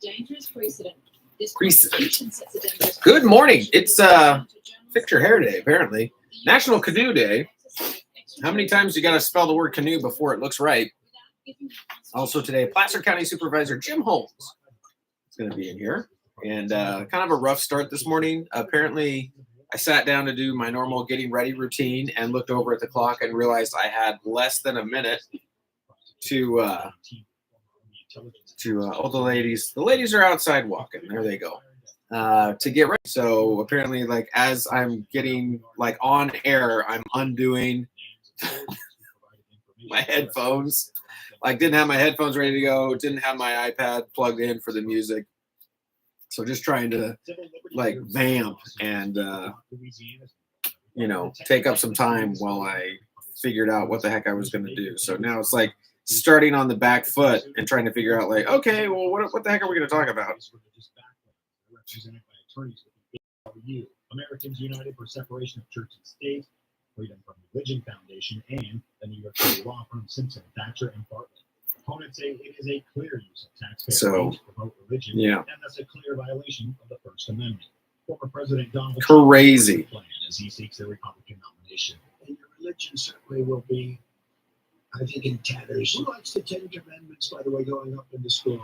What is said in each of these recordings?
dangerous precedent. Good morning. It's Fix Your Hair Day, apparently. National Canoe Day. How many times you got to spell the word canoe before it looks right? Also today, Placer County Supervisor Jim Holmes is going to be in here. And kind of a rough start this morning. Apparently, I sat down to do my normal getting ready routine and looked over at the clock and realized I had less than a minute to oh, the ladies are outside walking. There they go. To get ready. So apparently, like, as I'm getting like on air, I'm undoing my headphones. Like, didn't have my headphones ready to go. Didn't have my iPad plugged in for the music. So just trying to like vamp and take up some time while I figured out what the heck I was going to do. So now it's like starting on the back foot and trying to figure out, like, okay, well, what the heck are we going to talk about? Represented by attorneys with the Americans United for Separation of Church and State, Freedom from Religion Foundation, and the New York City law firm Simpson, Thatcher, and Bartlett. Opponents say it is a clear use of taxpayer money to promote religion, and thus a clear violation of the First Amendment. Former President Donald Trump plan as he seeks the Republican nomination. And your religion certainly will be, I think, in tatters. Who likes the Ten Commandments, by the way, going up in the school?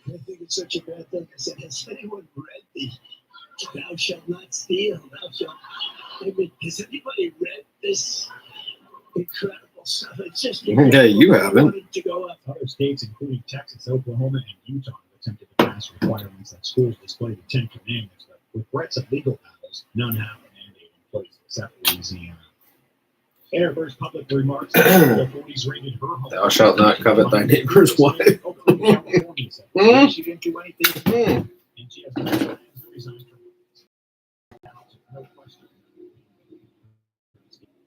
I think it's such a bad thing. I said, has anyone read the "Thou shalt not steal"? Thou shalt. I mean, has anybody read this incredible stuff? It's just you haven't. To go up. Other states, including Texas, Oklahoma, and Utah, have attempted to pass requirements that schools display the Ten Commandments, but with threats of legal battles, none have a mandate in place except Louisiana. In her first public remarks, the 40s raided her home. Thou shalt not covet thy neighbor's wife. She didn't do anything, and she has no plans to resign from no question.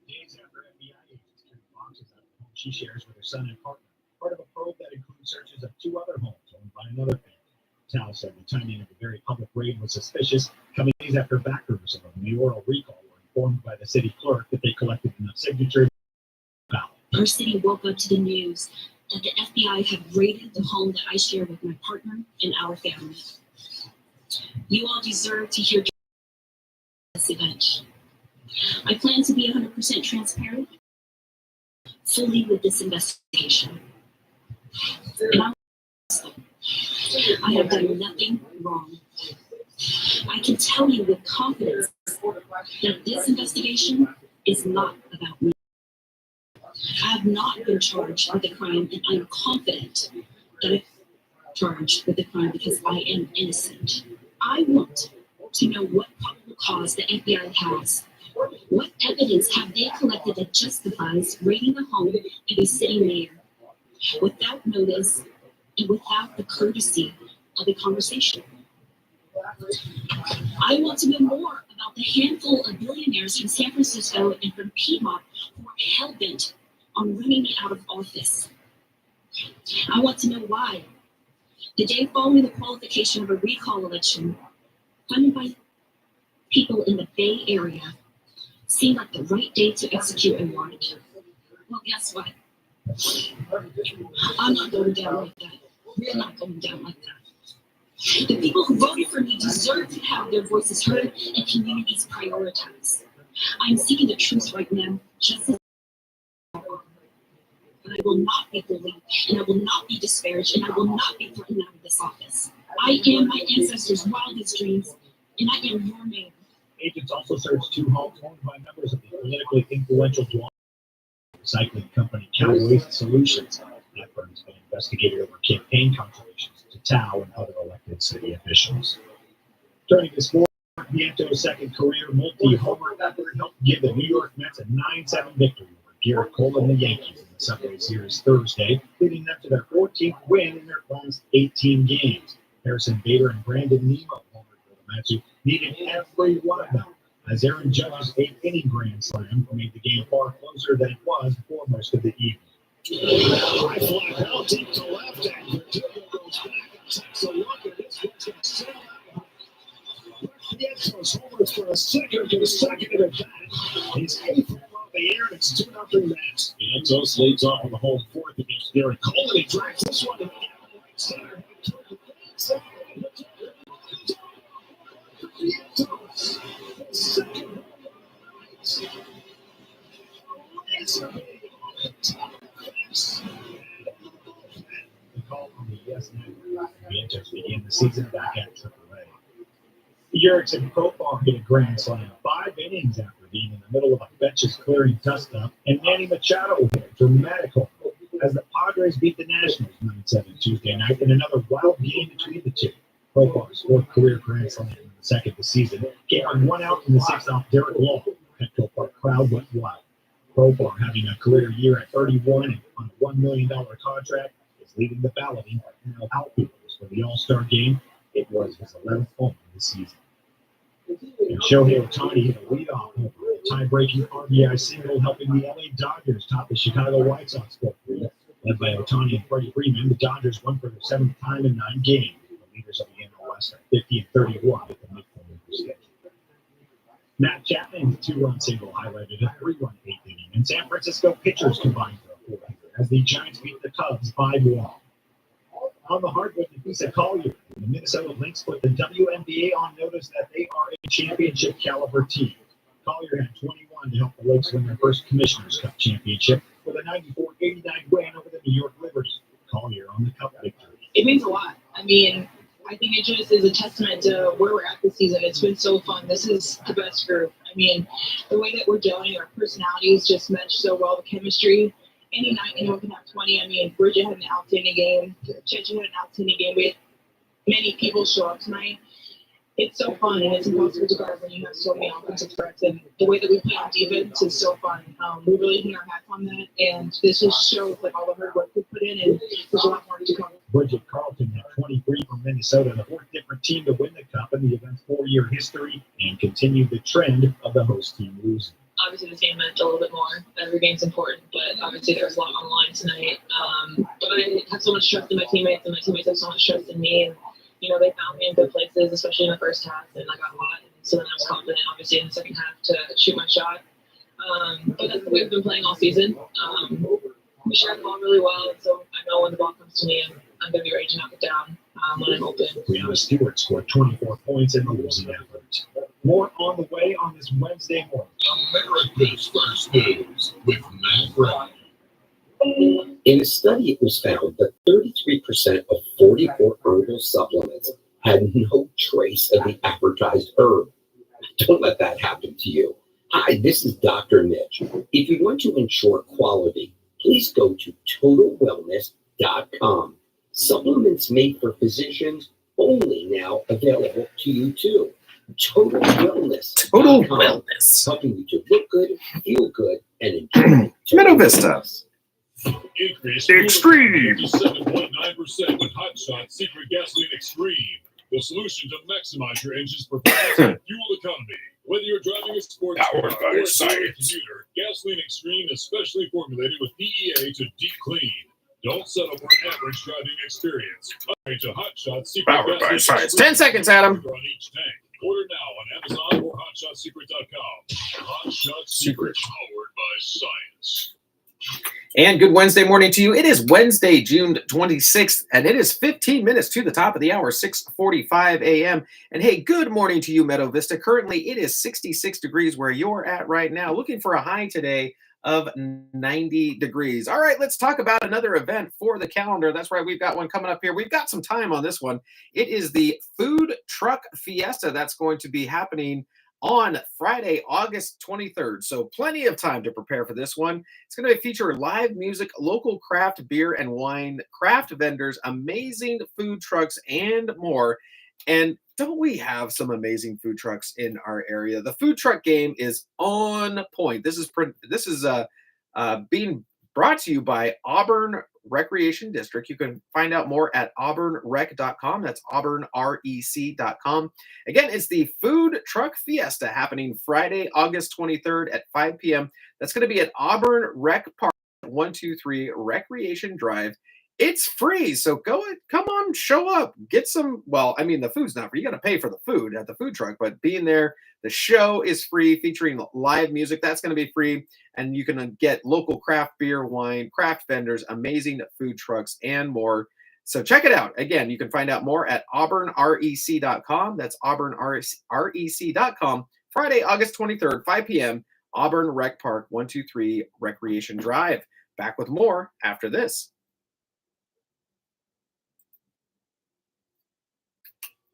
Days after FBI agents carried boxes out of the home she shares with her son and partner, part of a probe that includes searches of 2 other homes owned by another family. Tal said the timing of the very public raid was suspicious, coming days after backers of a mayoral recall were informed by the city clerk that they collected enough signatures. Our city woke up to the news that the FBI had raided the home that I share with my partner and our family. You all deserve to hear this event. I plan to be 100% transparent fully with this investigation. And I have done nothing wrong. I can tell you with confidence that this investigation is not about me. I have not been charged with a crime, and I'm confident that I'm charged with a crime because I am innocent. I want to know what probable cause the FBI has. What evidence have they collected that justifies raiding the home of a sitting mayor without notice and without the courtesy of a conversation? I want to know more about the handful of billionaires from San Francisco and from Piedmont who are hell-bent on running me out of office. I want to know why, the day following the qualification of a recall election funded by people in the Bay Area seemed like the right day to execute a warrant. Well, guess what? I'm not going down like that. We're not going down like that. The people who voted for me deserve to have their voices heard and communities prioritized. I'm seeking the truth right now, just as I will not be bullied, and I will not be disparaged, and I will not be thrown out of this office. I am my ancestors' wildest dreams, and I am your neighbor. Agents also searched 2 homes owned by members of the politically influential recycling company Canoe Solutions. That firm has been investigated over campaign contributions to Tao and other elected city officials. Turning to sport, Viento's second career multi-homer effort helped give the New York Mets a 9-7 victory over Garrett Cole and the Yankees in the Subway Series Thursday, leading them to their 14th win in their last 18 games. Harrison Bader and Brandon Nimmo homered for the Mets, who needed every one of them, as Aaron Judge's 8-inning grand slam made the game far closer than it was for most of the evening. High fly ball deep to left, and Verdugo goes back and takes a look at this. What's going to sell out? Viento's homers for a second consecutive at bat. He's 8th above the air, and It's 2-0 Mets. Santos leads off on the home fourth against Derek Cole, and he drives this one to the right center. The call from the Yes Network. The Angels begin the season back at AAA. Erickson Profar hit a grand slam 5 innings after being in the middle of a benches clearing dust-up, and Manny Machado hit a dramatic home as the Padres beat the Nationals 9-7 Tuesday night in another wild game between the two. Profar's fourth career grand slam in the second this season came on 1 out in the sixth off Derek Law. The Petco Park crowd went wild. Profar, having a career year at 31 and on a $1 million contract, is leading the balloting of outfielders for the All-Star game. It was his 11th home of the season. And Shohei Ohtani hit a leadoff home run, a tie-breaking RBI single, helping the LA Dodgers top the Chicago White Sox 4-3. Led by Ohtani and Freddie Freeman, the Dodgers won for their 7th time in 9 games. The leaders of the NL West are 50-31 at the midpoint of their schedule. Matt Chapman's 2-run single highlighted a 3-run 8th inning, and San Francisco pitchers combined for a 4-hitter as the Giants beat the Cubs 5-1. On the hardwood, Nafisa Collier and the Minnesota Lynx put the WNBA on notice that they are a championship caliber team. Collier had 21 to help the Lynx win their first Commissioner's Cup championship with a 94-89 win over the New York Liberty. Collier on the cup victory. It means a lot. I mean, I think it just is a testament to where we're at this season. It's been so fun. This is the best group. I mean, the way that we're gelling, our personalities just match so well, the chemistry. Any night anyone can have 20. I mean, Bridget had an outstanding game. Chechi had an outstanding game. We had many people show up tonight. It's so fun, and it's impossible to guard when you have so many offensive threats. And the way that we play on defense is so fun. We really hang our hats on that, and this just shows like all the hard work we put in, and there's a lot more to come. Bridget Carlton had 23 from Minnesota, the fourth different team to win the cup in the event's 4-year history, and continued the trend of the host team losing. Obviously, the game meant a little bit more. Every game's important, but obviously there was a lot on the line tonight. But I have so much trust in my teammates, and my teammates have so much trust in me. And, you know, they found me in good places, especially in the first half, and I got hot. And so then I was confident, obviously, in the second half to shoot my shot. But that's the way we've been playing all season. We shot the ball really well, and so I know when the ball comes to me, I'm going to be ready to knock it down when I'm open. Brianna Stewart scored 24 points in the losing effort. More on the way on this Wednesday morning. America's First News with Matt Brown. In a study, it was found that 33% of 44 herbal supplements had no trace of the advertised herb. Don't let that happen to you. Hi, this is Dr. Mitch. If you want to ensure quality, please go to totalwellness.com. Supplements made for physicians only now available to you too. Total Wellness. Total Wellness. Helping you to look good, feel good, and enjoy. Meadow Vista. Increase Extreme. 57.9% with Hot Shot Secret Gasoline Extreme. The solution to maximize your engine's performance and fuel economy. Whether you're driving a sports car Powered by or a science. commuter, Gasoline Extreme is specially formulated with DEA to deep clean. Don't settle for an average driving experience. Upgrade to Hot Shot Secret Powered by Gasoline science. Extreme. 10 seconds, Adam. On each tank. Order now on Amazon or HotShotSecret.com. Hot Shot Secret, powered by science. And good Wednesday morning to you. It is Wednesday, June 26th, and it is 15 minutes to the top of the hour, 6:45 a.m. And hey, good morning to you, Meadow Vista. Currently, it is 66 degrees where you're at right now, looking for a high today of 90 degrees. All right, let's talk about another event for the calendar. That's right, we've got one coming up here. We've got some time on this one. It is the Food Truck Fiesta that's going to be happening on Friday, August 23rd. So plenty of time to prepare for this one. It's going to feature live music, local craft beer and wine, craft vendors, amazing food trucks, and more. And don't we have some amazing food trucks in our area? The food truck game is on point. This is being brought to you by Auburn Recreation District. You can find out more at auburnrec.com. That's auburnrec.com. Again, it's the Food Truck Fiesta happening Friday, August 23rd at 5 p.m. That's going to be at Auburn Rec Park, 123 Recreation Drive. It's free, so come on, show up, get some. Well, I mean, the food's not free. You got to pay for the food at the food truck, but being there The show is free, featuring live music. That's going to be free. And you can get local craft beer, wine, craft vendors, amazing food trucks, and more. So check it out. Again, you can find out more at auburnrec.com. That's auburnrec.com. Friday, August 23rd, 5 p.m., Auburn Rec Park, 123 Recreation Drive. Back with more after this.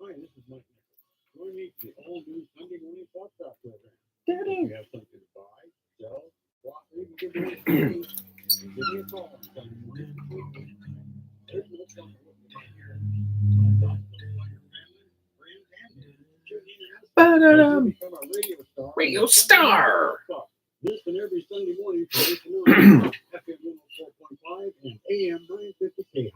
Hi, this is Mike Nichols. Join me for the all-new Sunday morning talk talk program. If If you have something to buy, sell, swap, or even give away for free, give me a call on Sunday morning. There's no telling what you might hear. Talk about your family, friends, and tune in and ask. Ba-da-dum. Become a radio star. Radio star. This and every Sunday morning from 8 to 9, FM 104.5 and AM 950 KAHI.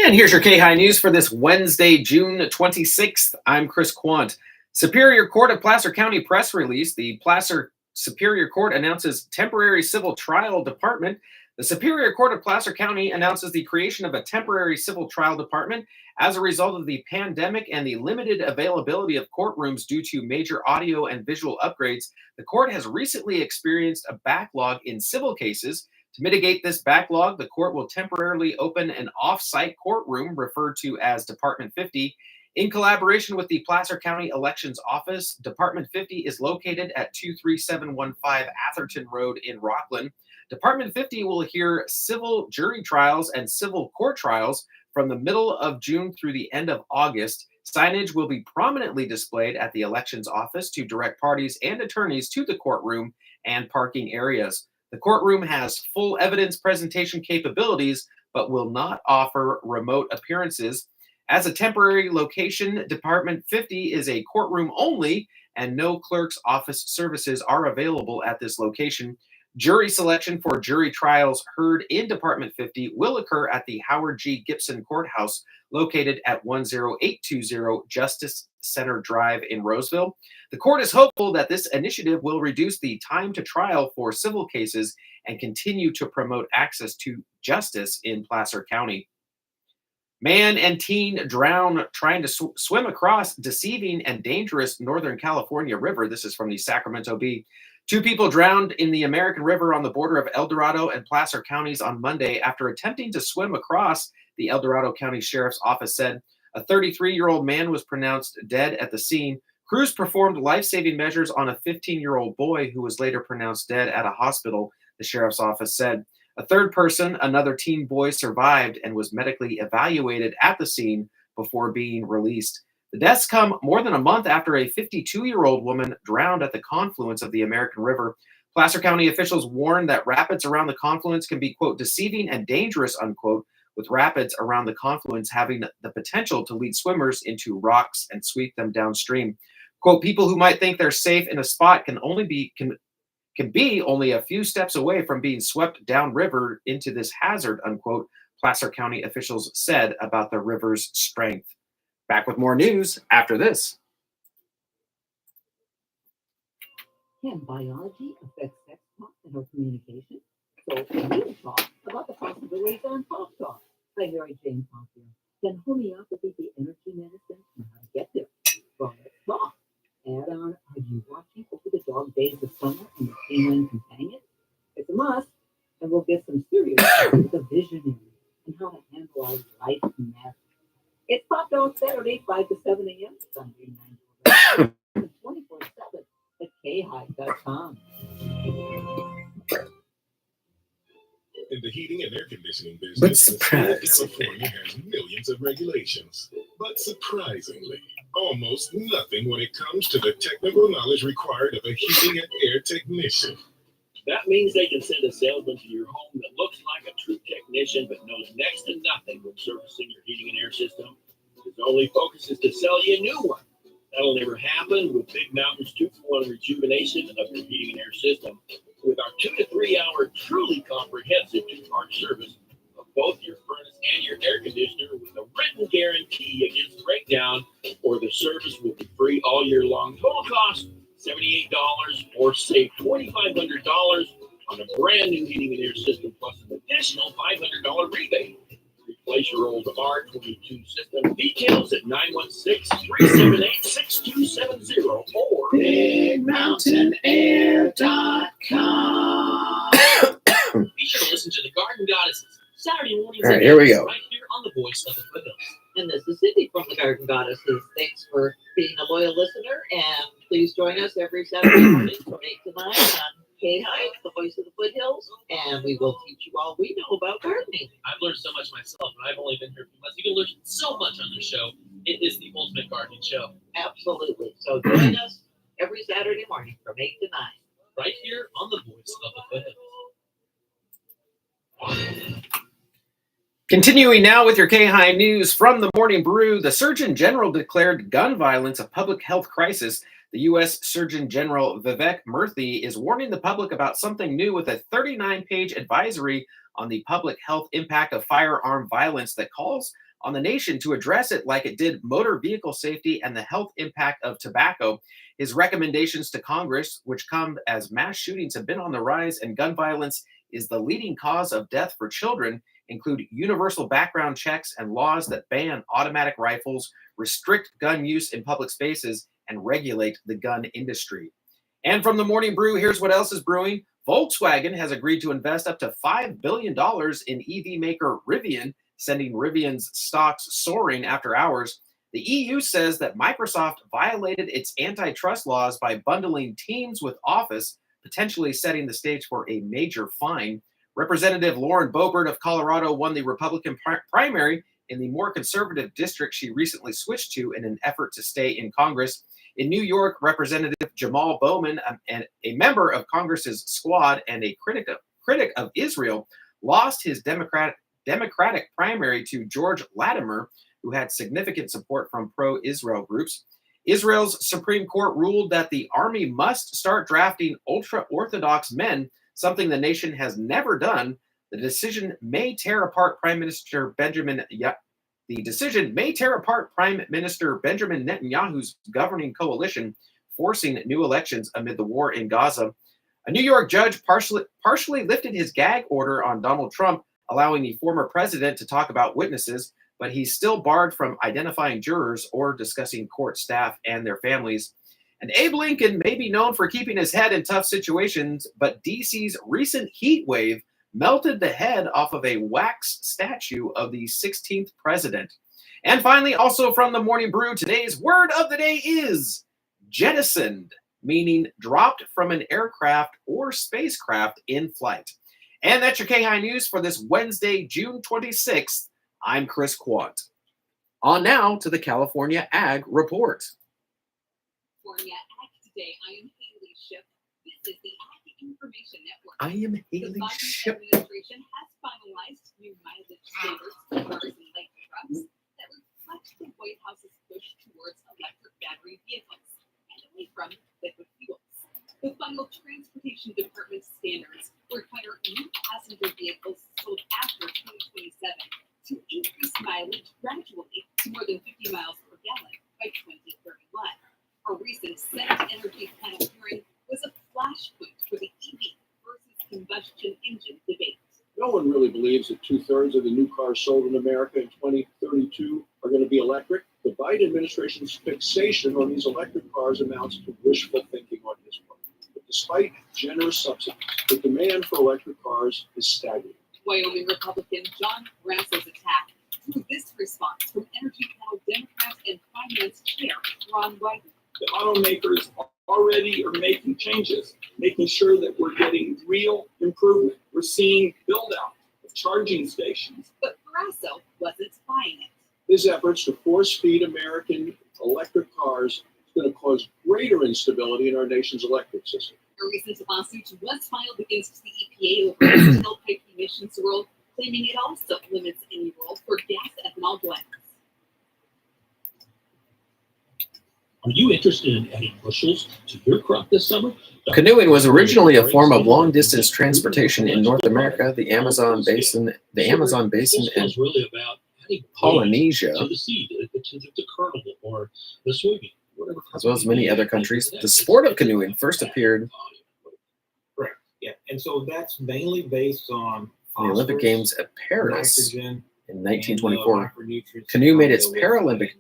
And here's your KAHI news for this Wednesday, June 26th. I'm Chris Quant. Superior Court of Placer County press release. The Placer Superior Court announces temporary civil trial department. The Superior Court of Placer County announces the creation of a temporary civil trial department as a result of the pandemic and the limited availability of courtrooms due to major audio and visual upgrades. The court has recently experienced a backlog in civil cases. To mitigate this backlog, the court will temporarily open an off-site courtroom referred to as Department 50. In collaboration with the Placer County Elections Office, Department 50 is located at 23715 Atherton Road in Rockland. Department 50 will hear civil jury trials and civil court trials from the middle of June through the end of August. Signage will be prominently displayed at the Elections Office to direct parties and attorneys to the courtroom and parking areas. The courtroom has full evidence presentation capabilities, but will not offer remote appearances. As a temporary location, Department 50 is a courtroom only, and no clerk's office services are available at this location. Jury selection for jury trials heard in Department 50 will occur at the Howard G. Gibson Courthouse, located at 10820 Justice Center Drive in Roseville. The court is hopeful that this initiative will reduce the time to trial for civil cases and continue to promote access to justice in Placer County. Man and teen drown trying to swim across deceiving and dangerous Northern California River. This is from the Sacramento Bee. 2 people drowned in the American River on the border of El Dorado and Placer counties on Monday after attempting to swim across, the El Dorado County Sheriff's Office said. A 33-year-old man was pronounced dead at the scene. Crews performed life-saving measures on a 15-year-old boy who was later pronounced dead at a hospital, the Sheriff's Office said. A third person, another teen boy, survived and was medically evaluated at the scene before being released. The deaths come more than a month after a 52-year-old woman drowned at the confluence of the American River. Placer County officials warned that rapids around the confluence can be, quote, deceiving and dangerous, unquote, with rapids around the confluence having the potential to lead swimmers into rocks and sweep them downstream. Quote, people who might think they're safe in a spot can be only a few steps away from being swept downriver into this hazard, unquote, Placer County officials said about the river's strength. Back with more news after this. Can biology affect sex talk and our communication? So we'll talk about the possibilities on Talk Talk. Hi, Mary Jane Talk here. Can homeopathy be energy medicine and how to get there? Well, let's talk. Add on, are you watching Over the Dog Days of Summer and the Canine Companion? It's a must, and we'll get some serious with the visionary and how to handle our life matters. It's Pop Dog Saturday, 5 to 7 a.m. Sunday, 9 to 11, 24/7 at KAHI.com. In the heating and air conditioning But business, the state of California has millions of regulations. But surprisingly, almost nothing when it comes to the technical knowledge required of a heating and air technician. That means they can send a salesman to your home that looks like a true technician but knows next to nothing when servicing your heating and air system. His only focus is to sell you a new one. That'll never happen with Big Mountain's 2-for-1 rejuvenation of your heating and air system. With our 2 to 3 hour truly comprehensive 2-part service of both your furnace and your air conditioner with a written guarantee against breakdown, or the service will be free all year long. Total cost $78 or save $2,500 on a brand new heating and air system plus an additional $500 rebate. Replace your old R22 system. Details at 916-378-6270 or BigMountainAir.com. be sure to listen to the Garden Goddesses Saturday mornings All right, here we go. right here on the Voice of the Foothills. And this is Cindy from the Garden Goddesses. Thanks for being a loyal listener, and please join us every Saturday morning from 8 to 9 on KAHI, the Voice of the Foothills, and we will teach you all we know about gardening. I've learned so much myself, and I've only been here a few months. You can learn so much on this show. It is the ultimate gardening show. Absolutely. So join us every Saturday morning from 8 to 9. Right here on the Voice of the Foothills. Continuing now with your KAHI news from the Morning Brew, the Surgeon General declared gun violence a public health crisis. The U.S. Surgeon General Vivek Murthy is warning the public about something new with a 39-page advisory on the public health impact of firearm violence that calls on the nation to address it like it did motor vehicle safety and the health impact of tobacco. His recommendations to Congress, which come as mass shootings have been on the rise and gun violence is the leading cause of death for children, include universal background checks and laws that ban automatic rifles, restrict gun use in public spaces, and regulate the gun industry. And from the Morning Brew, here's what else is brewing. Volkswagen has agreed to invest up to $5 billion in EV maker Rivian, sending Rivian's stocks soaring after hours. The EU says that Microsoft violated its antitrust laws by bundling Teams with Office, potentially setting the stage for a major fine. Representative Lauren Boebert of Colorado won the Republican primary in the more conservative district she recently switched to in an effort to stay in Congress. In New York, Representative Jamal Bowman, a member of Congress's squad and a critic of Israel, lost his Democratic primary to George Latimer, who had significant support from pro-Israel groups. Israel's Supreme Court ruled that the army must start drafting ultra-Orthodox men, something the nation has never done. The decision may tear apart Prime Minister Benjamin Netanyahu's governing coalition, forcing new elections amid the war in Gaza. A New York judge partially lifted his gag order on Donald Trump, allowing the former president to talk about witnesses, but he's still barred from identifying jurors or discussing court staff and their families. And Abe Lincoln may be known for keeping his head in tough situations, but DC's recent heat wave melted the head off of a wax statue of the 16th president. And finally, also from the Morning Brew, today's word of the day is jettisoned, meaning dropped from an aircraft or spacecraft in flight. And that's your KAHI news for this Wednesday, June 26th. I'm Chris Quant. On now to the California Ag Report. California Ag Today. I am Haley Ship. This is the Ag Information Network. I am Haley The Biden Ship. administration has finalized new mileage standards for cars and light trucks that reflect the White House's push towards electric battery vehicles and away from liquid fuels. The final Transportation Department standards require new passenger vehicles sold after 2027 to increase mileage gradually to more than 50 miles per gallon by 2031. A recent Senate Energy Panel hearing was a flashpoint for the EV versus combustion engine debate. No one really believes that 2/3 of the new cars sold in America in 2032 are going to be electric. The Biden administration's fixation on these electric cars amounts to wishful thinking on his part. But despite generous subsidies, the demand for electric cars is staggering. Wyoming Republican John Brassell's attack drew this response from Energy Panel Democrat and Finance Chair Ron Wyden. The automakers already are making changes, making sure that we're getting real improvement. We're seeing build out of charging stations. But Brassell wasn't buying it. His efforts to force feed American electric cars is going to cause greater instability in our nation's electric system. A recent lawsuit was filed against the EPA over its tailpipe emissions rule, claiming it also limits any role for gas ethanol blends. Are you interested in adding bushels to your crop this summer? Canoeing was originally a form of long-distance transportation in North America, the Amazon basin, and really about adding Polynesia, to the seed, to the kernel, or the soybean, whatever. as well as many other countries. The sport of canoeing first appeared Correct. Yeah, and so that's mainly based on in the Olympic Games at Paris. nitrogen, In 1924, Canoe made its Paralympic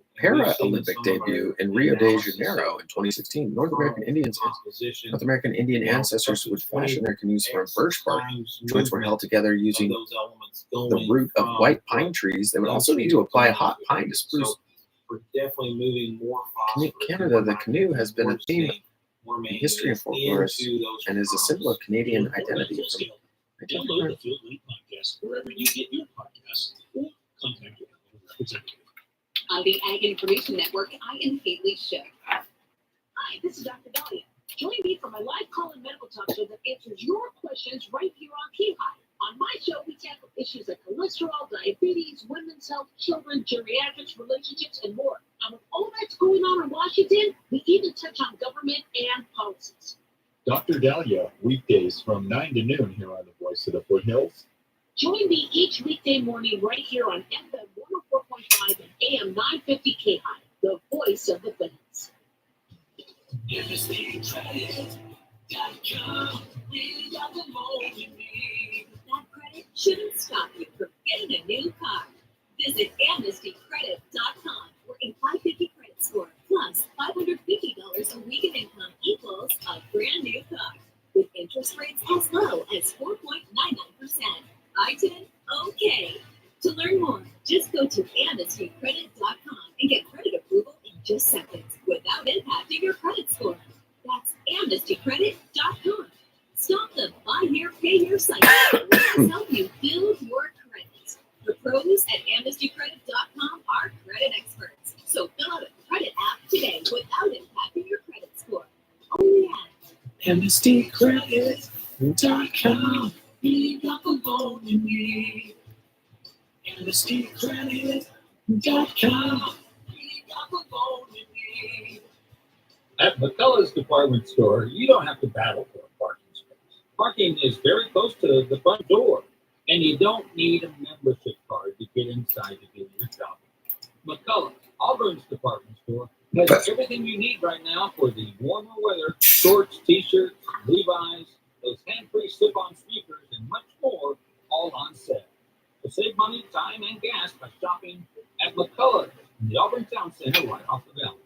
debut in Rio de Janeiro. In 2016, North American Indian ancestors would fashion their canoes from birch bark. Joints were held together using the root of white pine trees. They would also need to apply hot pine to spruce. Canada, the canoe has been a theme in history and folklore and is a symbol of Canadian identity. Download the Field League podcast wherever you get your podcasts or contact your representative. On the Ag Information Network, I am Haley Schiff. Hi, this is Dr. Dahlia. Join me for my live call-in medical talk show that answers your questions right here on KAHI. On my show, we tackle issues like cholesterol, diabetes, women's health, children, geriatrics, relationships, and more. And with all that's going on in Washington, we even touch on government and policies. Dr. Dahlia, weekdays from 9 to noon here on the Voice of the Foothills. Join me each weekday morning right here on FM 104.5 and AM 950 KAHI, the voice of the foothills. That credit shouldn't stop you from getting a new car. Visit amnestycredit.com, where a 550 credit score plus $550 a week of income equals a brand new car, with interest rates as low as 4.99%. Buy today? Okay. To learn more, just go to amnestycredit.com and get credit approval in just seconds without impacting your credit score. That's amnestycredit.com. Stop the buy here, pay here cycle and let us help you build your credit. The pros at amnestycredit.com are credit experts. So fill out a credit app today without impacting your credit score. Only at AmnestyCredit.com. We got the loan you need. AmnestyCredit.com. We got the loan you need. At McCullough's department store, you don't have to battle for a parking space. Parking is very close to the front door, and you don't need a membership card to get inside to do your shopping. McCullough's, Auburn's department store, has everything you need right now for the warmer weather: shorts, t-shirts, Levi's, those hand-free slip-on sneakers, and much more, all on sale. So save money, time, and gas by shopping at McCullough's in the Auburn Town Center right off the valley.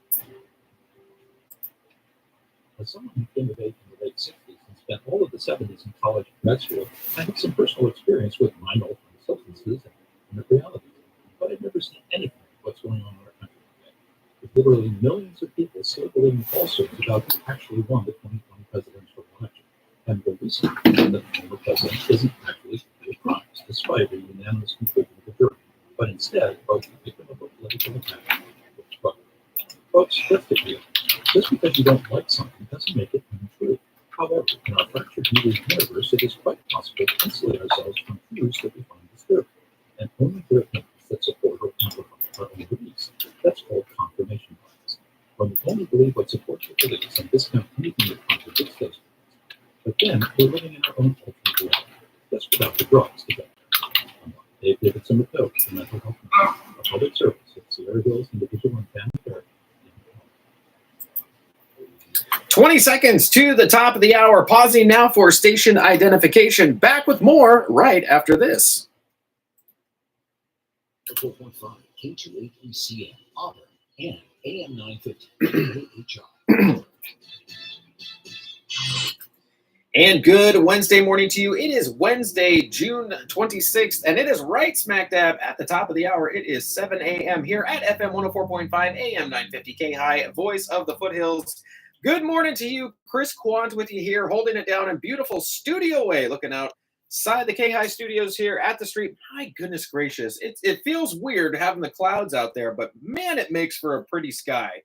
As someone who came of age in the late 60s and spent all of the 70s in college and med school, I have some personal experience with mind-altering substances and the reality. But I've never seen anything like what's going on in our country today, with literally millions of people still believing falsehoods about who actually won the 2020 presidential election. And the reason that the former president isn't actually a promise, despite a unanimous conclusion of the jury, but instead vote the victim of a political attack. Folks, let's get real. Just because you don't like something doesn't make it untrue. However, in our fractured media universe, it is quite possible to insulate ourselves from truths that we find disturbing, and only hear opinions that support or amplify our own beliefs. That's called confirmation bias. When we only believe what supports our beliefs and discount anything that contradicts those beliefs. But then we're living in our own alternate reality, just without the drugs to get there. Dave Davidson with Dope, the mental health a public service at Sierra Hills Individual and Family Therapy. 20 seconds to the top of the hour. Pausing now for station identification. Back with more right after this. 4.5 K283CN Auburn and AM 950 KHR. And good Wednesday morning to you. It is Wednesday, June 26th, and it is right smack dab at the top of the hour. It is 7 a.m. here at FM 104.5 AM 950 KAHI, voice of the foothills. Good morning to you. Chris Quant with you here, holding it down in beautiful Studio Way, looking outside the KAHI studios here at the street. My goodness gracious. It feels weird having the clouds out there, but man, it makes for a pretty sky.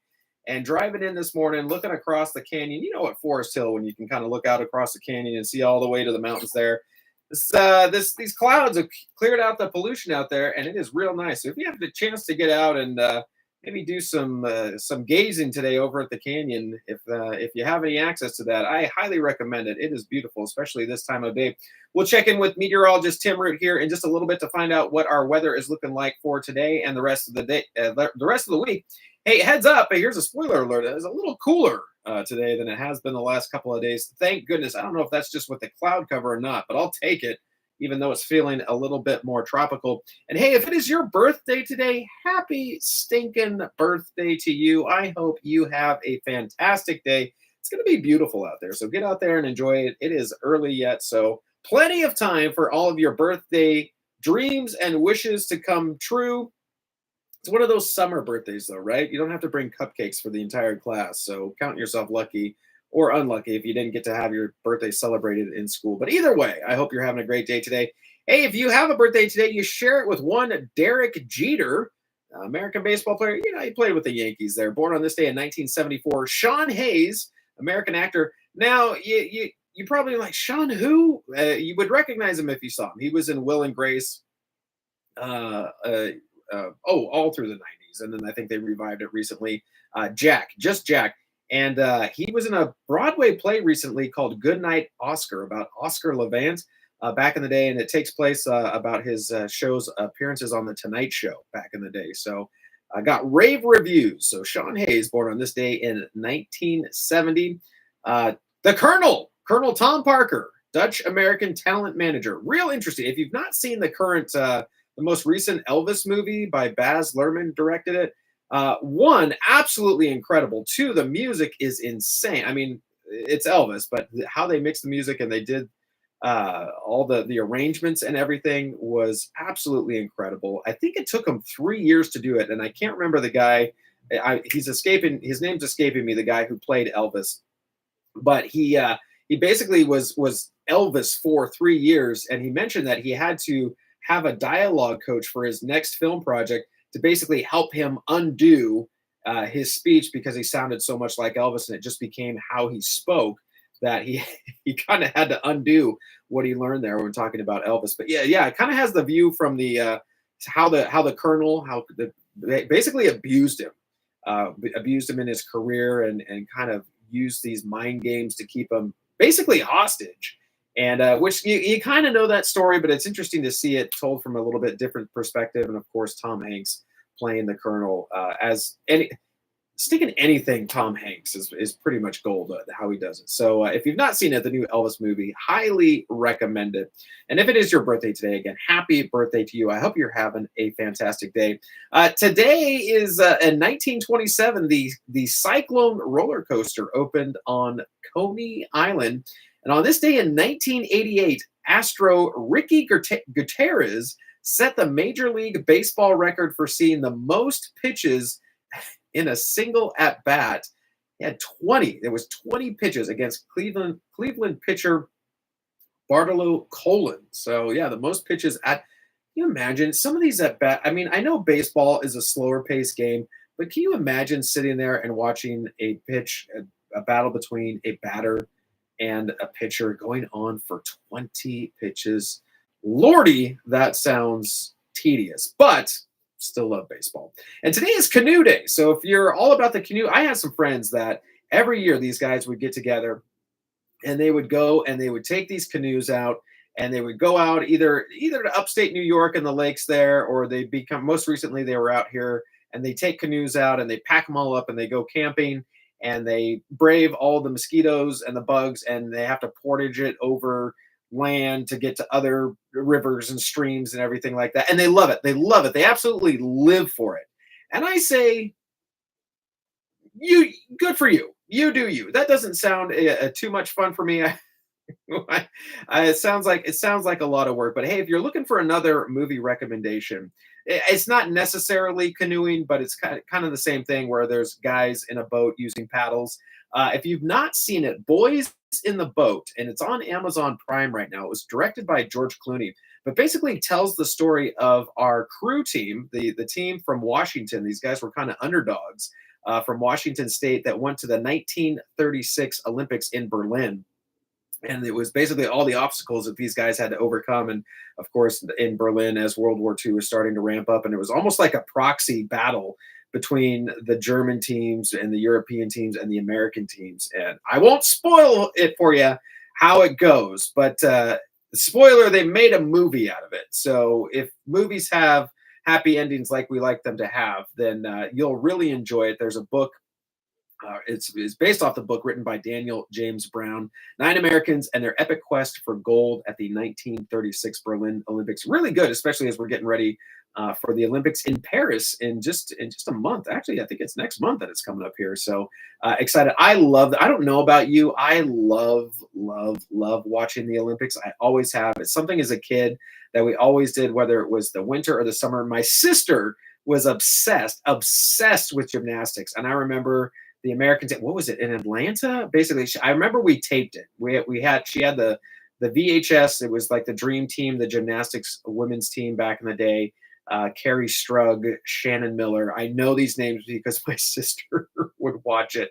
And driving in this morning, looking across the canyon, you know, at Forest Hill, when you can kind of look out across the canyon and see all the way to the mountains there. These clouds have cleared out the pollution out there, and it is real nice. So if you have the chance to get out and maybe do some gazing today over at the canyon, if you have any access to that, I highly recommend it. It is beautiful, especially this time of day. We'll check in with meteorologist Tim Root here in just a little bit to find out what our weather is looking like for today and the rest of the day, the rest of the week. Hey, heads up, here's a spoiler alert. It's a little cooler today than it has been the last couple of days. Thank goodness. I don't know if that's just with the cloud cover or not, but I'll take it. even though it's feeling a little bit more tropical. And hey, if it is your birthday today, happy stinking birthday to you. I hope you have a fantastic day. It's going to be beautiful out there, so get out there and enjoy it. It is early yet, so plenty of time for all of your birthday dreams and wishes to come true. It's one of those summer birthdays, though, right? You don't have to bring cupcakes for the entire class, so count yourself lucky or unlucky if you didn't get to have your birthday celebrated in school. But either way, I hope you're having a great day today. Hey, if you have a birthday today, you share it with one Derek Jeter, American baseball player. You know, he played with the Yankees there. Born on this day in 1974. Sean Hayes, American actor. Now, you probably like, Sean who? You would recognize him if you saw him. He was in Will and Grace. All through the 90s, and then I think they revived it recently. Jack. And he was in a Broadway play recently called Goodnight Oscar, about Oscar Levant back in the day, and it takes place about his show's appearances on The Tonight Show back in the day. So I got rave reviews. So Sean Hayes, born on this day in 1970. The Colonel Tom Parker, Dutch-American talent manager. Real interesting. If you've not seen the most recent Elvis movie by Baz Luhrmann, directed it. One, absolutely incredible. Two, the music is insane. I mean, it's Elvis, but how they mixed the music and they did all the arrangements and everything was absolutely incredible. I think it took them 3 years to do it, and I can't remember the guy. His name's escaping me, the guy who played Elvis. But he basically was Elvis for 3 years, and he mentioned that he had to have a dialogue coach for his next film project to basically help him undo his speech, because he sounded so much like Elvis, and it just became how he spoke that he kind of had to undo what he learned there when talking about Elvis. But yeah, it kind of has the view from the how the Colonel basically abused him in his career, and kind of used these mind games to keep him basically hostage. And which you kind of know that story, but it's interesting to see it told from a little bit different perspective. And of course, Tom Hanks playing the Colonel sticking anything Tom Hanks is pretty much gold how he does it. So if you've not seen it, the new Elvis movie, highly recommend it. And if it is your birthday today, again, happy birthday to you. I hope you're having a fantastic day. Today is in 1927, the Cyclone roller coaster opened on Coney Island. And on this day in 1988, Astro Ricky Gutierrez set the Major League Baseball record for seeing the most pitches in a single at-bat. He had 20. There was 20 pitches against Cleveland pitcher Bartolo Colon. So, yeah, the most pitches can you imagine some of these at-bat? I mean, I know baseball is a slower-paced game, but can you imagine sitting there and watching a battle between a batter and a pitcher going on for 20 pitches? Lordy, that sounds tedious, but still love baseball. And today is Canoe Day. So if you're all about the canoe, I had some friends that every year these guys would get together and they would go and they would take these canoes out, and they would go out either to upstate New York and the lakes there, or most recently they were out here, and they take canoes out and they pack them all up and they go camping, and they brave all the mosquitoes and the bugs, and they have to portage it over land to get to other rivers and streams and everything like that. And they love it. They love it. They absolutely live for it. And I say, good for you. You do you. That doesn't sound too much fun for me. It sounds like a lot of work. But hey, if you're looking for another movie recommendation, it's not necessarily canoeing, but it's kind of the same thing where there's guys in a boat using paddles. If you've not seen it, Boys in the Boat, and it's on Amazon Prime right now. It was directed by George Clooney, but basically tells the story of our crew team, the team from Washington. These guys were kind of underdogs from Washington State that went to the 1936 Olympics in Berlin. And it was basically all the obstacles that these guys had to overcome. And of course, in Berlin, as World War II was starting to ramp up, and it was almost like a proxy battle between the German teams and the European teams and the American teams. And I won't spoil it for you how it goes, but spoiler, they made a movie out of it. So if movies have happy endings like we like them to have, then you'll really enjoy it. There's a book It's based off the book written by Daniel James Brown, 9 Americans and Their Epic Quest for Gold at the 1936 Berlin Olympics. Really good, especially as we're getting ready for the Olympics in Paris in just a month. Actually, I think it's next month that it's coming up here. So excited. I don't know about you. I love watching the Olympics. I always have. It's something as a kid that we always did, whether it was the winter or the summer. My sister was obsessed with gymnastics. And I remember the American team, what was it, in Atlanta? Basically, I remember we taped it. She had the VHS. It was like the dream team, the gymnastics women's team back in the day. Carrie Strug, Shannon Miller. I know these names because my sister would watch it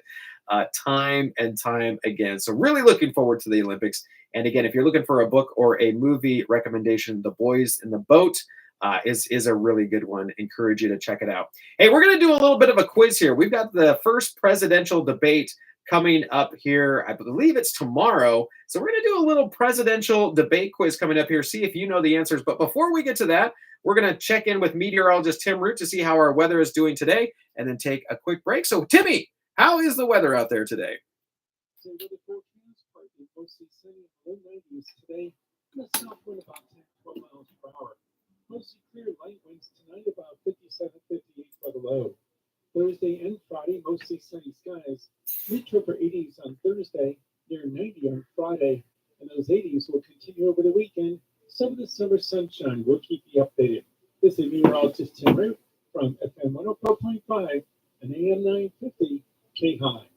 time and time again. So really looking forward to the Olympics. And again, if you're looking for a book or a movie recommendation, The Boys in the Boat is a really good one. Encourage you to check it out. Hey, we're going to do a little bit of a quiz here. We've got the first presidential debate coming up here. I believe it's tomorrow. So we're going to do a little presidential debate quiz coming up here. See if you know the answers. But before we get to that, we're going to check in with meteorologist Tim Root to see how our weather is doing today and then take a quick break. So Timmy, how is the weather out there today? So weather forecast, partly mostly sunny, low 90s today. The south wind about 10 to 12 miles per hour. Mostly clear, light winds tonight, about 57, 58 for the low. Thursday and Friday, mostly sunny skies. Mid to upper 80s on Thursday, near 90 on Friday, and those 80s will continue over the weekend. Some of the summer sunshine will keep you updated. This is meteorologist Tim Root from FM 104.5 and AM 950 KAHI.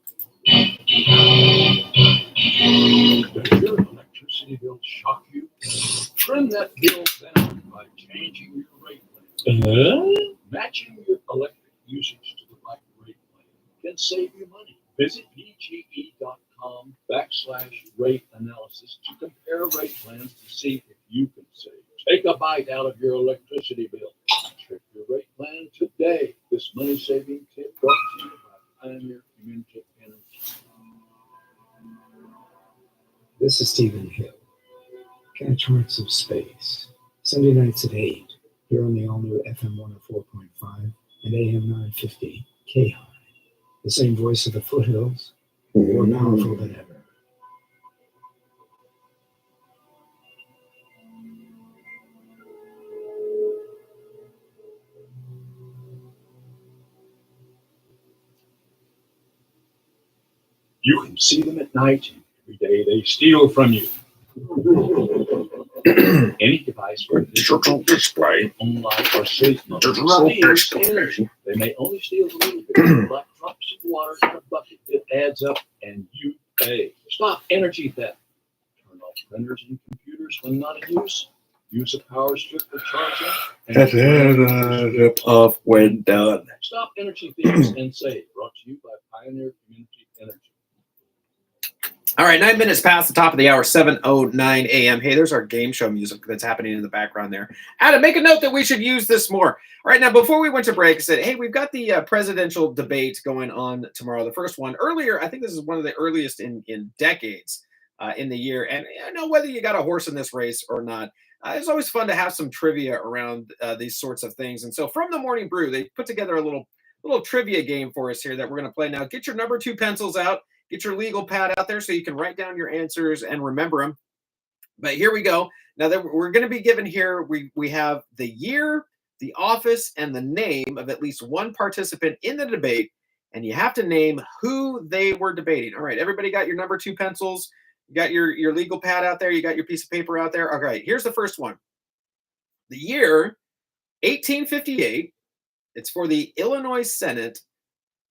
Does your electricity bill shock you? Trim that bill down by changing your rate plan. Matching your electric usage to the right rate plan can save you money. Visit bge.com/rate analysis to compare rate plans to see if you can save. Take a bite out of your electricity bill. Check your rate plan today. This money-saving tip brought to you by Pioneer Community Energy. This is Stephen Hill. Catch Hearts of Space. Sunday nights at 8, here on the all-new FM 104.5 and AM 950 KAHI. The same voice of the foothills, more powerful than ever. You can see them at night. Every day they steal from you. Any device or digital display, online or safe mode, steals. They may only steal a little bit, like drops of water in a bucket. It adds up, and you pay. Stop energy theft. Turn off printers and computers when not in use. Use a power strip for charging. And off when done. Stop energy thieves and save. Brought to you by Pioneer Community Energy. All right, 9 minutes past the top of the hour, 7:09 a.m. Hey, there's our game show music that's happening in the background there. Adam, make a note that we should use this more. All right, now, before we went to break, I said, hey, we've got the presidential debate going on tomorrow. The first one earlier, I think this is one of the earliest in decades in the year. And I know whether you got a horse in this race or not, it's always fun to have some trivia around these sorts of things. And so from the Morning Brew, they put together a little trivia game for us here that we're going to play now. Get your number 2 pencils out. Get your legal pad out there so you can write down your answers and remember them. But here we go. Now that we're going to be given here, we have the year, the office, and the name of at least one participant in the debate, and you have to name who they were debating. All right, everybody got your number 2 pencils? You got your legal pad out there? You got your piece of paper out there? All right, here's the first one. The year, 1858. It's for the Illinois Senate.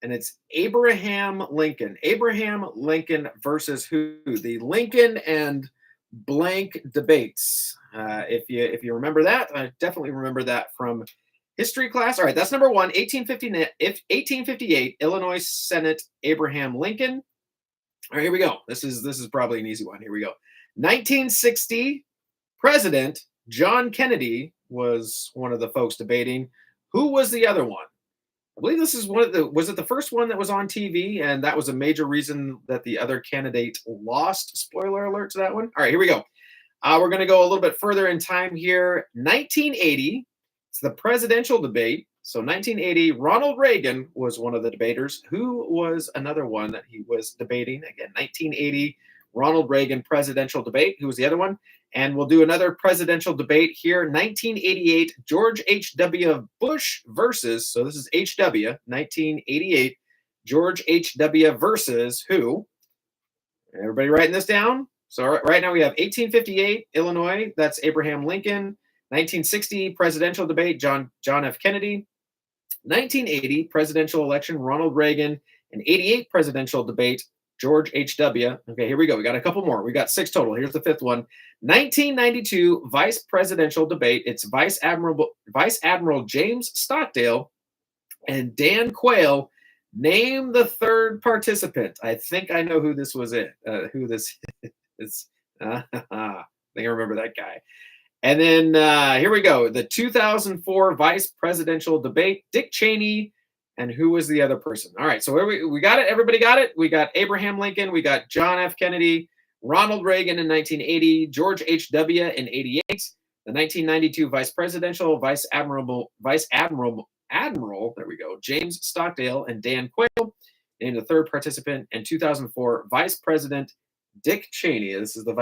And it's Abraham Lincoln. Abraham Lincoln versus who? The Lincoln and blank debates. If you remember that, I definitely remember that from history class. All right, that's number 1. 1858, Illinois Senate, Abraham Lincoln. All right, here we go. This is probably an easy one. Here we go. 1960, President John Kennedy was one of the folks debating. Who was the other one? I believe this is was it the first one that was on TV? And that was a major reason that the other candidate lost. Spoiler alert to that one. All right, here we go. We're going to go a little bit further in time here. 1980, it's the presidential debate. So 1980, Ronald Reagan was one of the debaters. Who was another one that he was debating? Again, 1980, Ronald Reagan presidential debate. Who was the other one? And we'll do another presidential debate here. 1988, George H.W. Bush versus, so this is H.W., 1988, George H.W. versus who? Everybody writing this down? So right now we have 1858, Illinois. That's Abraham Lincoln. 1960, presidential debate, John F. Kennedy. 1980, presidential election, Ronald Reagan. And 88, presidential debate, George H.W. Okay, here we go. We got a couple more. We got 6 total. Here's the 5th one. 1992 vice presidential debate. It's Vice Admiral James Stockdale and Dan Quayle. Name the 3rd participant. I think I know who this was. Who this is. I think I remember that guy. And then here we go. The 2004 vice presidential debate. Dick Cheney. And who was the other person? All right, so we got it. Everybody got it? We got Abraham Lincoln. We got John F. Kennedy, Ronald Reagan in 1980, George H.W. in 88, the 1992 vice presidential, Vice Admiral, there we go, James Stockdale and Dan Quayle, named the 3rd participant, and 2004 Vice President Dick Cheney. This is the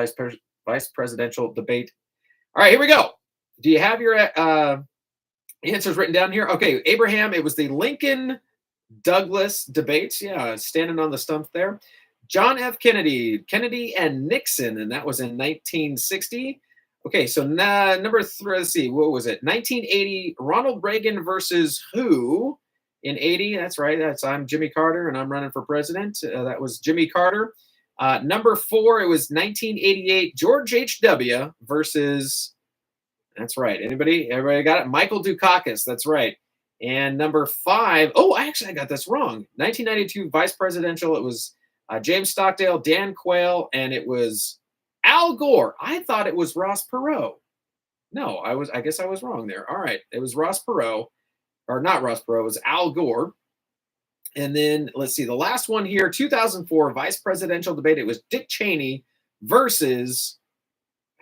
vice presidential debate. All right, here we go. Do you have your answers written down here? Okay, Abraham, it was the Lincoln-Douglas debates. Yeah, standing on the stump there. John F. Kennedy and Nixon, and that was in 1960. Okay, so number 3, let's see, what was it? 1980, Ronald Reagan versus who? In 80, that's right, I'm Jimmy Carter, and I'm running for president. That was Jimmy Carter. Number 4, it was 1988, George H.W. versus... That's right. Everybody got it? Michael Dukakis. That's right. And number 5. Oh, I got this wrong. 1992 vice presidential. It was James Stockdale, Dan Quayle, and it was Al Gore. I thought it was Ross Perot. No, I guess I was wrong there. All right. It was Ross Perot, or not Ross Perot. It was Al Gore. And then let's see. The last one here, 2004 vice presidential debate. It was Dick Cheney versus...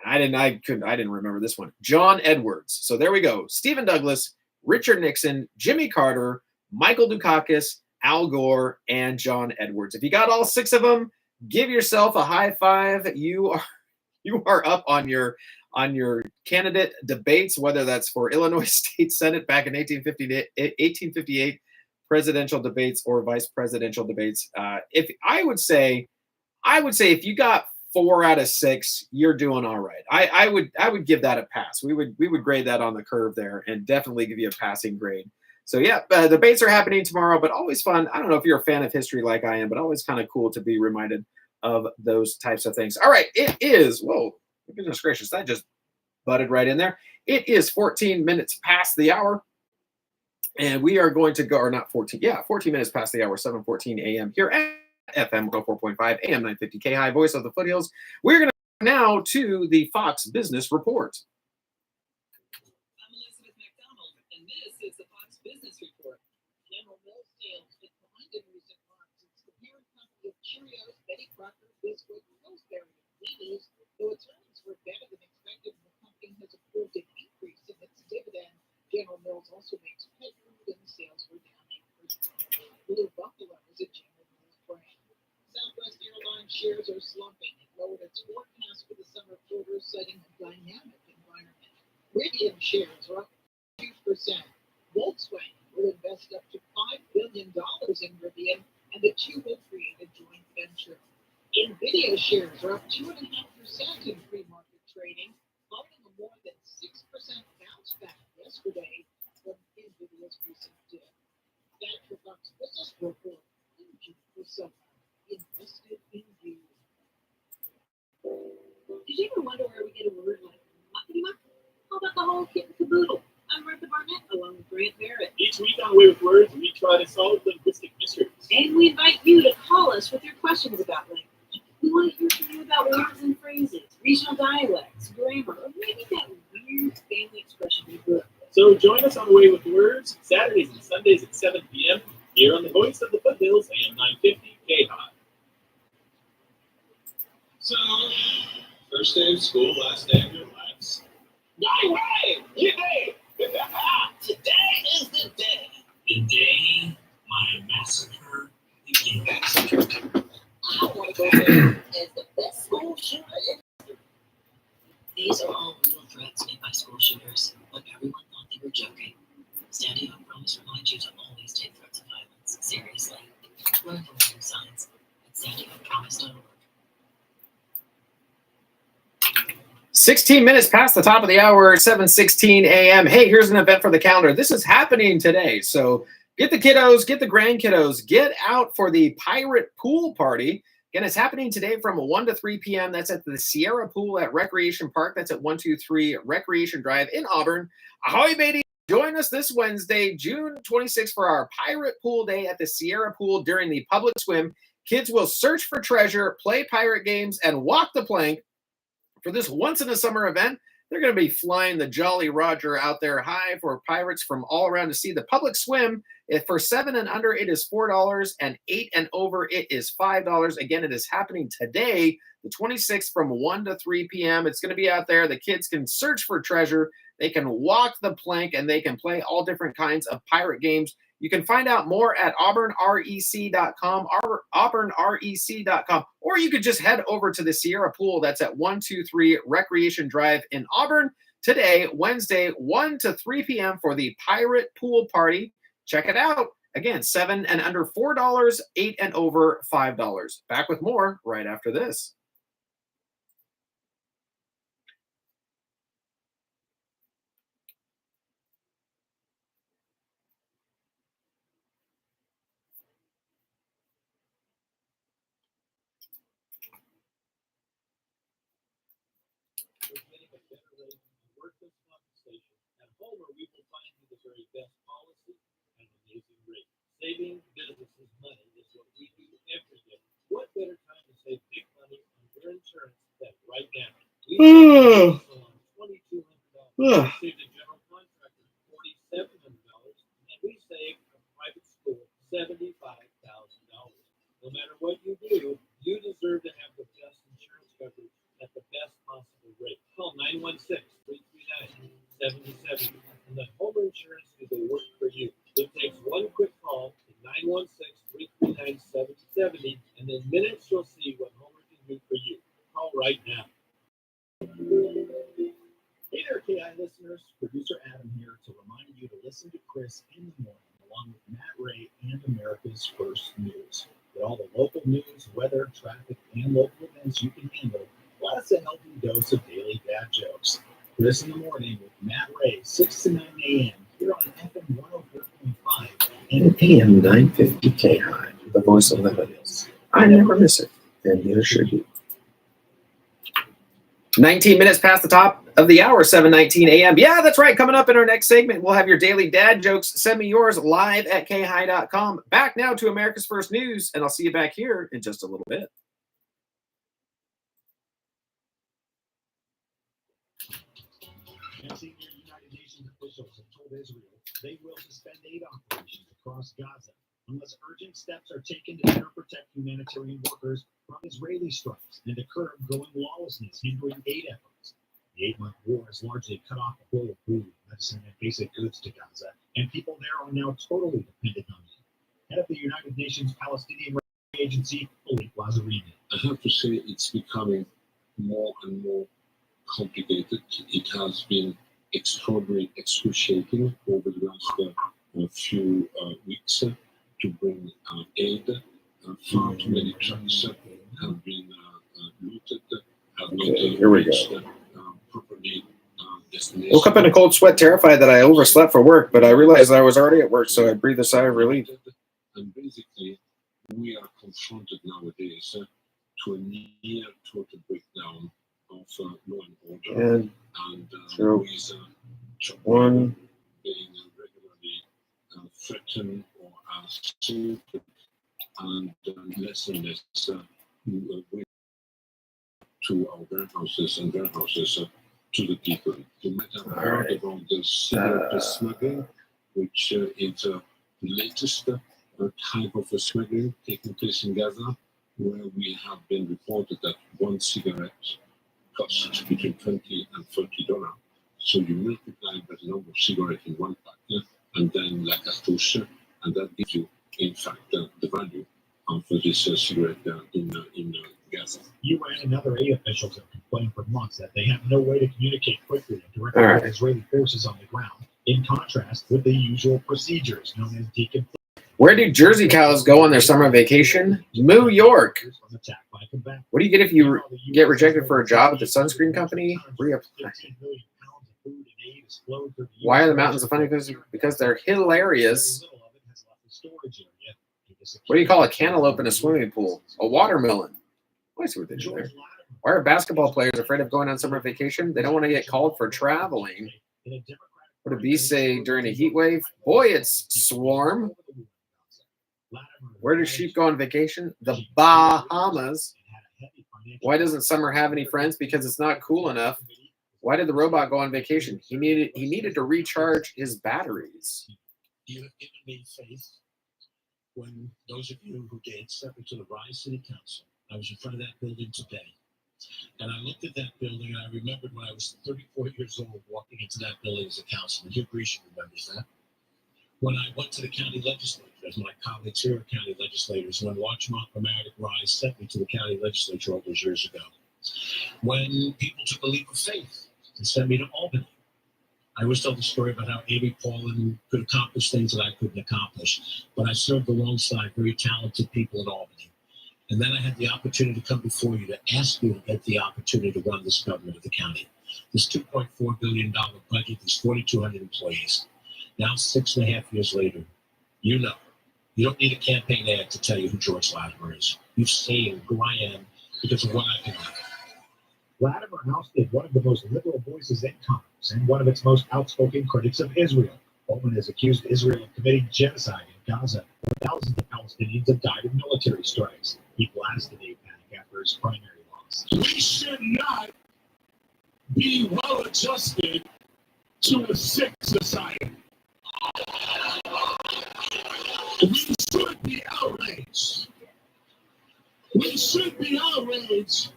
I didn't remember this one. John Edwards. So there we go. Stephen Douglas, Richard Nixon, Jimmy Carter, Michael Dukakis, Al Gore, and John Edwards. If you got all 6 of them, give yourself a high five. You are up on your candidate debates, whether that's for Illinois State Senate back in 1858 presidential debates or vice presidential debates. If I would say if you got 4 out of 6, you're doing all right. I would give that a pass. We would grade that on the curve there and definitely give you a passing grade. So yeah, debates are happening tomorrow, but always fun. I don't know if you're a fan of history like I am, but always kind of cool to be reminded of those types of things. All right, it is, whoa, goodness gracious, that just butted right in there. It is 14 minutes past the hour, and we are going to go, or not 14, yeah, 14 minutes past the hour, 7:14 a.m. here at FM 104.5, AM 950 KAHI, voice of the foothills. We're going to go now to the Fox Business Report. I'm Elizabeth McDonald, and this is the Fox Business Report. General Mills sales declined in recent months. It's the parent company of Cheerios, Betty Crocker, Biscuit, Pillsbury, and Wheaties, though its earnings were better than expected. The company has approved an increase in its dividend. General Mills also makes pet food, and sales were down 8%. Blue Buffalo is a General Mills brand. Southwest Airlines shares are slumping. It lowered its forecast for the summer quarter, citing a dynamic environment. Rivian shares are up 2%. Volkswagen will invest up to $5 billion in Rivian, and the two will create a joint venture. NVIDIA shares are up 2.5% in pre-market trading, following a more than 6% bounce back yesterday from NVIDIA's recent dip. That for Fox Business Report, for some invested in you. Did you ever wonder where we get a word like muckety muck? How about the whole kit and caboodle? I'm Martha Barnett, along with Grant Barrett. Each week on Way with Words, we try to solve linguistic mysteries. And we invite you to call us with your questions about language. We want to hear from you about words and phrases, regional dialects, grammar, or maybe that weird family expression you grew up with. So join us on Way with Words, Saturdays and Sundays at 7 p.m. here on the voice of the foothills, AM 950 KAHI. So, first day of school, last day of your lives. No way! You did! Today is the bed the day my massacre begins. I want to go there as the best school shooter. These are all real threats made by school shooters, but everyone thought they were joking. Standing Up promise reminds you to always take threats of violence seriously. Learn the warning signs at standinguppromise.org. 16 minutes past the top of the hour, 7:16 a.m. Hey, here's an event for the calendar. This is happening today. So get the kiddos, get the grandkiddos, get out for the pirate pool party. Again, it's happening today from 1 to 3 p.m. That's at the Sierra Pool at Recreation Park. That's at 123 Recreation Drive in Auburn. Ahoy, baby. Join us this Wednesday, June 26th, for our Pirate Pool Day at the Sierra Pool during the public swim. Kids will search for treasure, play pirate games, and walk the plank. For this once-in-a-summer event, they're going to be flying the Jolly Roger out there high for pirates from all around to see the public swim. If for 7 and under, it is $4, and 8 and over, it is $5. Again, it is happening today, the 26th, from 1 to 3 p.m. It's going to be out there. The kids can search for treasure. They can walk the plank, and they can play all different kinds of pirate games. You can find out more at auburnrec.com, auburnrec.com, or you could just head over to the Sierra Pool. That's at 123 Recreation Drive in Auburn today, Wednesday, 1 to 3 p.m. for the Pirate Pool Party. Check it out. Again, 7 and under $4, 8 and over $5. Back with more right after this. Getting a better rate on workers' compensation. At Homer, we will find you the very best policy and amazing rate. Saving businesses money is what we do every day. What better time to save big money on your insurance than right now? We save on $2,200. Save the general contractor $4,700, and we save a private school $75,000. No matter what you do, you deserve to have the best insurance coverage at the best possible rate. Call 916-339-7070 and let Homer Insurance do the work for you. It takes one quick call to 916-339-7070, and in minutes you'll see what Homer can do for you. Call right now. Hey there, KAHI listeners. Producer Adam here to remind you to listen to Chris in the morning along with Matt Ray and America's First News. Get all the local news, weather, traffic, and local events you can handle, plus a healthy dose of daily dad jokes. Chris in the morning with Matt Ray, 6 to 9 a.m. here on FM 104.5 and AM 950 KAHI, the voice of the hoodies. I never miss it, and neither should you. 19 minutes past the top of the hour, 7:19 a.m. Yeah, that's right. Coming up in our next segment, we'll have your daily dad jokes. Send me yours live at KAHI.com. Back now to America's First News, and I'll see you back here in just a little bit. And senior United Nations officials have told Israel they will suspend aid operations across Gaza unless urgent steps are taken to better protect humanitarian workers from Israeli strikes and to curb growing lawlessness hindering aid efforts. The 8-month war has largely cut off the flow of food, medicine, and basic goods to Gaza, and people there are now totally dependent on it. Head of the United Nations Palestinian Refugee Agency, Philippe Lazzarini. I have to say it's becoming more and more complicated. It has been extraordinarily excruciating over the last few weeks to bring aid. Far too many trucks have been looted, have not Here we reached go. properly destination. Woke up in a cold sweat, terrified that I overslept for work, but I realized I was already at work, so I breathed a sigh of relief. And basically, we are confronted nowadays to a near total breakdown of law and order, and with one being regularly threatened or assaulted, and less and less way to our warehouses and warehouses to the people. You might have heard about the cigarette smuggling, which is the latest type of smuggling taking place in Gaza, where we have been reported that one cigarette costs between $20 and $30. So you multiply by the number of cigarettes in one pack, and then like a push, and that gives you, in fact, the value of this cigarette in gas. UN and other aid officials have complained for months that they have no way to communicate quickly and directly All right. with Israeli forces on the ground, in contrast with the usual procedures known as deconflict. Where do Jersey cows go on their summer vacation? New York. From attack by combat. What do you get if you get rejected for a job at the sunscreen company? Why are the mountains so funny? Because they're hilarious. What do you call a cantaloupe in a swimming pool? A watermelon. I see what they do there. Why are basketball players afraid of going on summer vacation? They don't want to get called for traveling. What do bees say during a heat wave? Boy, it's swarm. Where do sheep go on vacation? The Bahamas. Why doesn't Summer have any friends? Because it's not cool enough. Why did the robot go on vacation? He needed to recharge his batteries. You have given me faith when those of you who did step into the Rise City Council. I was in front of that building today. And I looked at that building and I remembered when I was 34 years old walking into that building as a councilman. Hugh Grecian remembers that. When I went to the county legislature, as my colleagues here are county legislators, when Larchmont Meredith Rise sent me to the county legislature all those years ago. When people took a leap of faith and sent me to Albany. I always tell the story about how Amy Paulin could accomplish things that I couldn't accomplish. But I served alongside very talented people in Albany. And then I had the opportunity to come before you to ask you to get the opportunity to run this government of the county. This $2.4 billion budget, these 4,200 employees. Now, 6.5 years later, you know, you don't need a campaign ad to tell you who George Latimer is. You've seen who I am because of what I can do. Latimer ousted one of the most liberal voices in Congress and one of its most outspoken critics of Israel. Bowman has accused Israel of committing genocide in Gaza, where thousands of Palestinians have died in military strikes. He blasted AIPAC after his primary loss. We should not be well adjusted to a sick society. We should be outraged. We should be outraged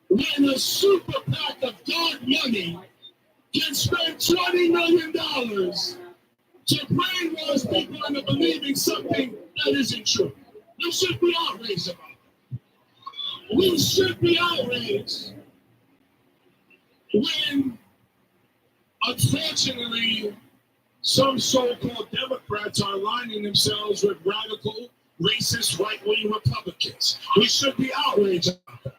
when a super PAC of dark money can spend $20 million to brainwash people into believing something that isn't true. We should be outraged about it. We should be outraged when, unfortunately, some so-called Democrats are aligning themselves with radical, racist, right-wing Republicans. We should be outraged about that.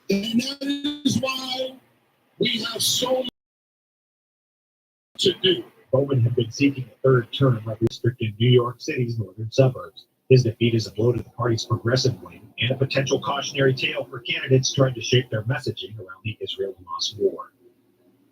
And that is why we have so much to do. Bowman had been seeking a third term redistricting New York City's northern suburbs. His defeat is a blow to the party's progressive wing and a potential cautionary tale for candidates trying to shape their messaging around the Israel-Hamas war.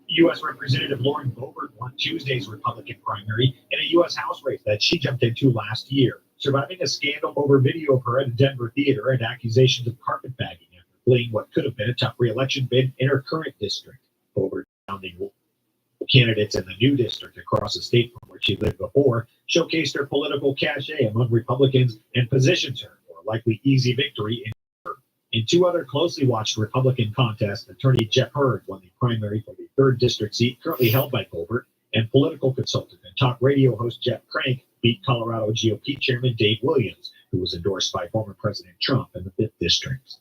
U.S. Representative Lauren Boebert won Tuesday's Republican primary in a U.S. House race that she jumped into last year, surviving a scandal over video of her at a Denver theater and accusations of carpetbagging after fleeing what could have been a tough re-election bid in her current district. Boebert, founding candidates in the new district across the state from where she lived before, showcased her political cachet among Republicans and positions her for a likely easy victory in two other closely watched Republican contests. Attorney Jeff Hurd won the primary for the 3rd district seat currently held by Boebert, and political consultant and talk radio host Jeff Crank beat Colorado GOP chairman Dave Williams, who was endorsed by former President Trump in the 5th district.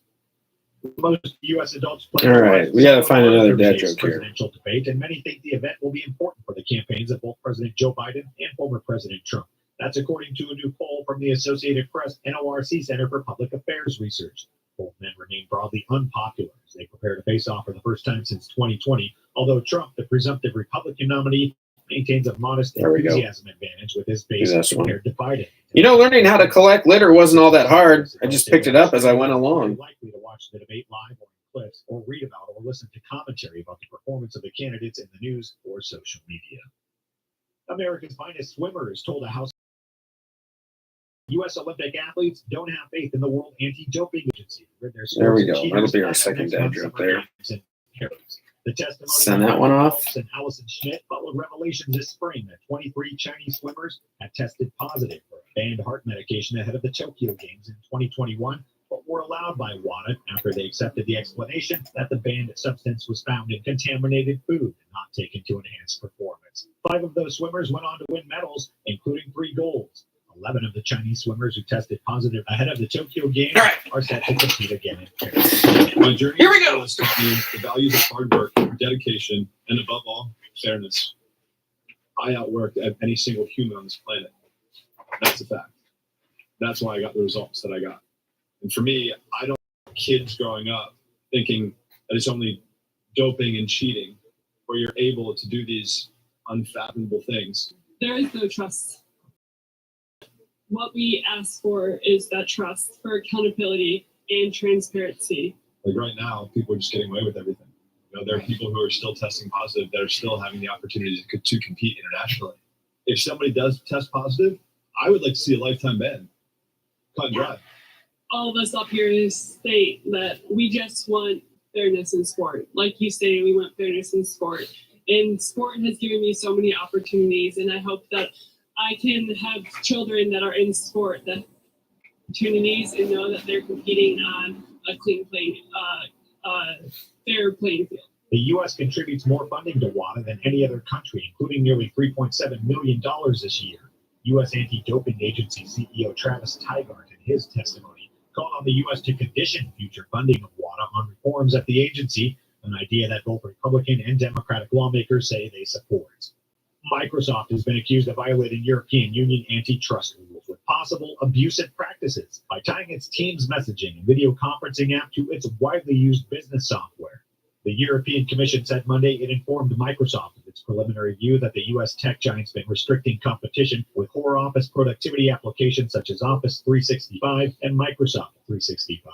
Most U.S. adults plan. All right, we got to find another dad joke here. Presidential debate, and many think the event will be important for the campaigns of both President Joe Biden and former President Trump. That's according to a new poll from the Associated Press NORC Center for Public Affairs Research. Both men remain broadly unpopular as they prepare to face off for the first time since 2020, although Trump, the presumptive Republican nominee, maintains a modest enthusiasm advantage with his base compared to Biden. You know, learning how to collect litter wasn't all that hard. I just picked it up as I went along. Likely to watch the debate live or in clips, or read about or listen to commentary about the performance of the candidates in the news or social media. America's finest swimmers told a House U.S. Olympic athletes don't have faith in the World Anti-Doping Agency. There we go. That'll be our second dad joke there. The testimony Send that one off. And Allison Schmidt followed revelations this spring that 23 Chinese swimmers had tested positive for a banned heart medication ahead of the Tokyo Games in 2021, but were were allowed by WADA after they accepted the explanation that the banned substance was found in contaminated food and not taken to enhance performance. 5 of those swimmers went on to win medals, including 3 golds. 11 of the Chinese swimmers who tested positive ahead of the Tokyo Games are set to compete again in Paris. My journey Here we go. has taught me the values of hard work, dedication, and above all, fairness. I outworked any single human on this planet. That's a fact. That's why I got the results that I got. And for me, I don't want kids growing up thinking that it's only doping and cheating where you're able to do these unfathomable things. There is no trust. What we ask for is that trust for accountability and transparency. Like right now, people are just getting away with everything. You know, there are people who are still testing positive that are still having the opportunity to compete internationally. If somebody does test positive, I would like to see a lifetime ban. Cut and dry. All of us up here state that we just want fairness in sport. Like you say, we want fairness in sport. And sport has given me so many opportunities, and I hope that I can have children that are in sport that opportunities and know that they're competing on a clean playing, fair playing field. The U.S. contributes more funding to WADA than any other country, including nearly $3.7 million this year. U.S. Anti-Doping Agency CEO Travis Tygart, in his testimony, called on the U.S. to condition future funding of WADA on reforms at the agency, an idea that both Republican and Democratic lawmakers say they support. Microsoft has been accused of violating European Union antitrust rules with possible abusive practices by tying its Teams messaging and video conferencing app to its widely used business software. The European Commission said Monday it informed Microsoft of its preliminary view that the U.S. tech giant's been restricting competition with core Office productivity applications such as Office 365 and Microsoft 365.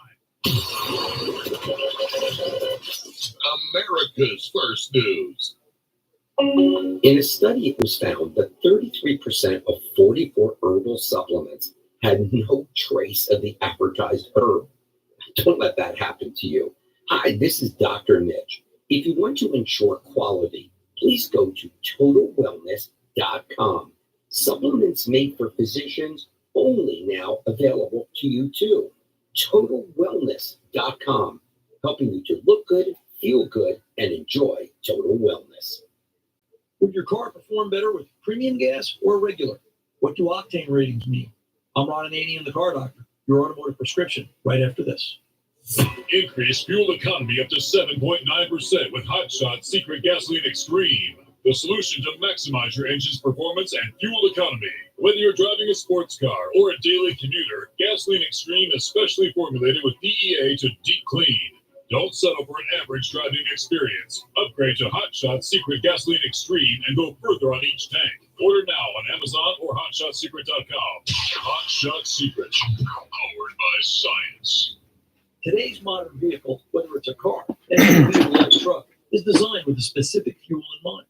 America's First News. In a study, it was found that 33% of 44 herbal supplements had no trace of the advertised herb. Don't let that happen to you. Hi, this is Dr. Mitch. If you want to ensure quality, please go to totalwellness.com. Supplements made for physicians only now available to you too. Totalwellness.com, helping you to look good, feel good, and enjoy total wellness. Would your car perform better with premium gas or regular? What do octane ratings mean? I'm Ron Ananian, the Car Doctor, your automotive prescription, right after this. Increase fuel economy up to 7.9% with Hot Shot Secret Gasoline Extreme, the solution to maximize your engine's performance and fuel economy. Whether you're driving a sports car or a daily commuter, Gasoline Extreme is specially formulated with DEA to deep clean. Don't settle for an average driving experience. Upgrade to Hot Shot Secret Gasoline Extreme and go further on each tank. Order now on Amazon or HotShotSecret.com. Hot Shot Secret, powered by science. Today's modern vehicle, whether it's a car, SUV, or a truck, is designed with a specific fuel in mind.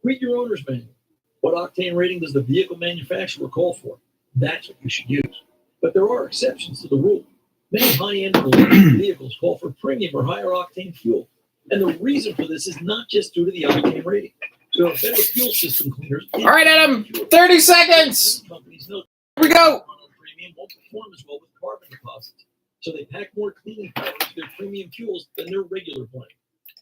Read your owner's manual. What octane rating does the vehicle manufacturer call for? That's what you should use. But there are exceptions to the rule. Many high-end electric vehicles call for premium or higher octane fuel. And the reason for this is not just due to the octane rating. There are better fuel system cleaners. All right, Adam, 30 seconds. Here we go. Premium won't perform as well with carbon deposits. So they pack more cleaning power into their premium fuels than their regular blend.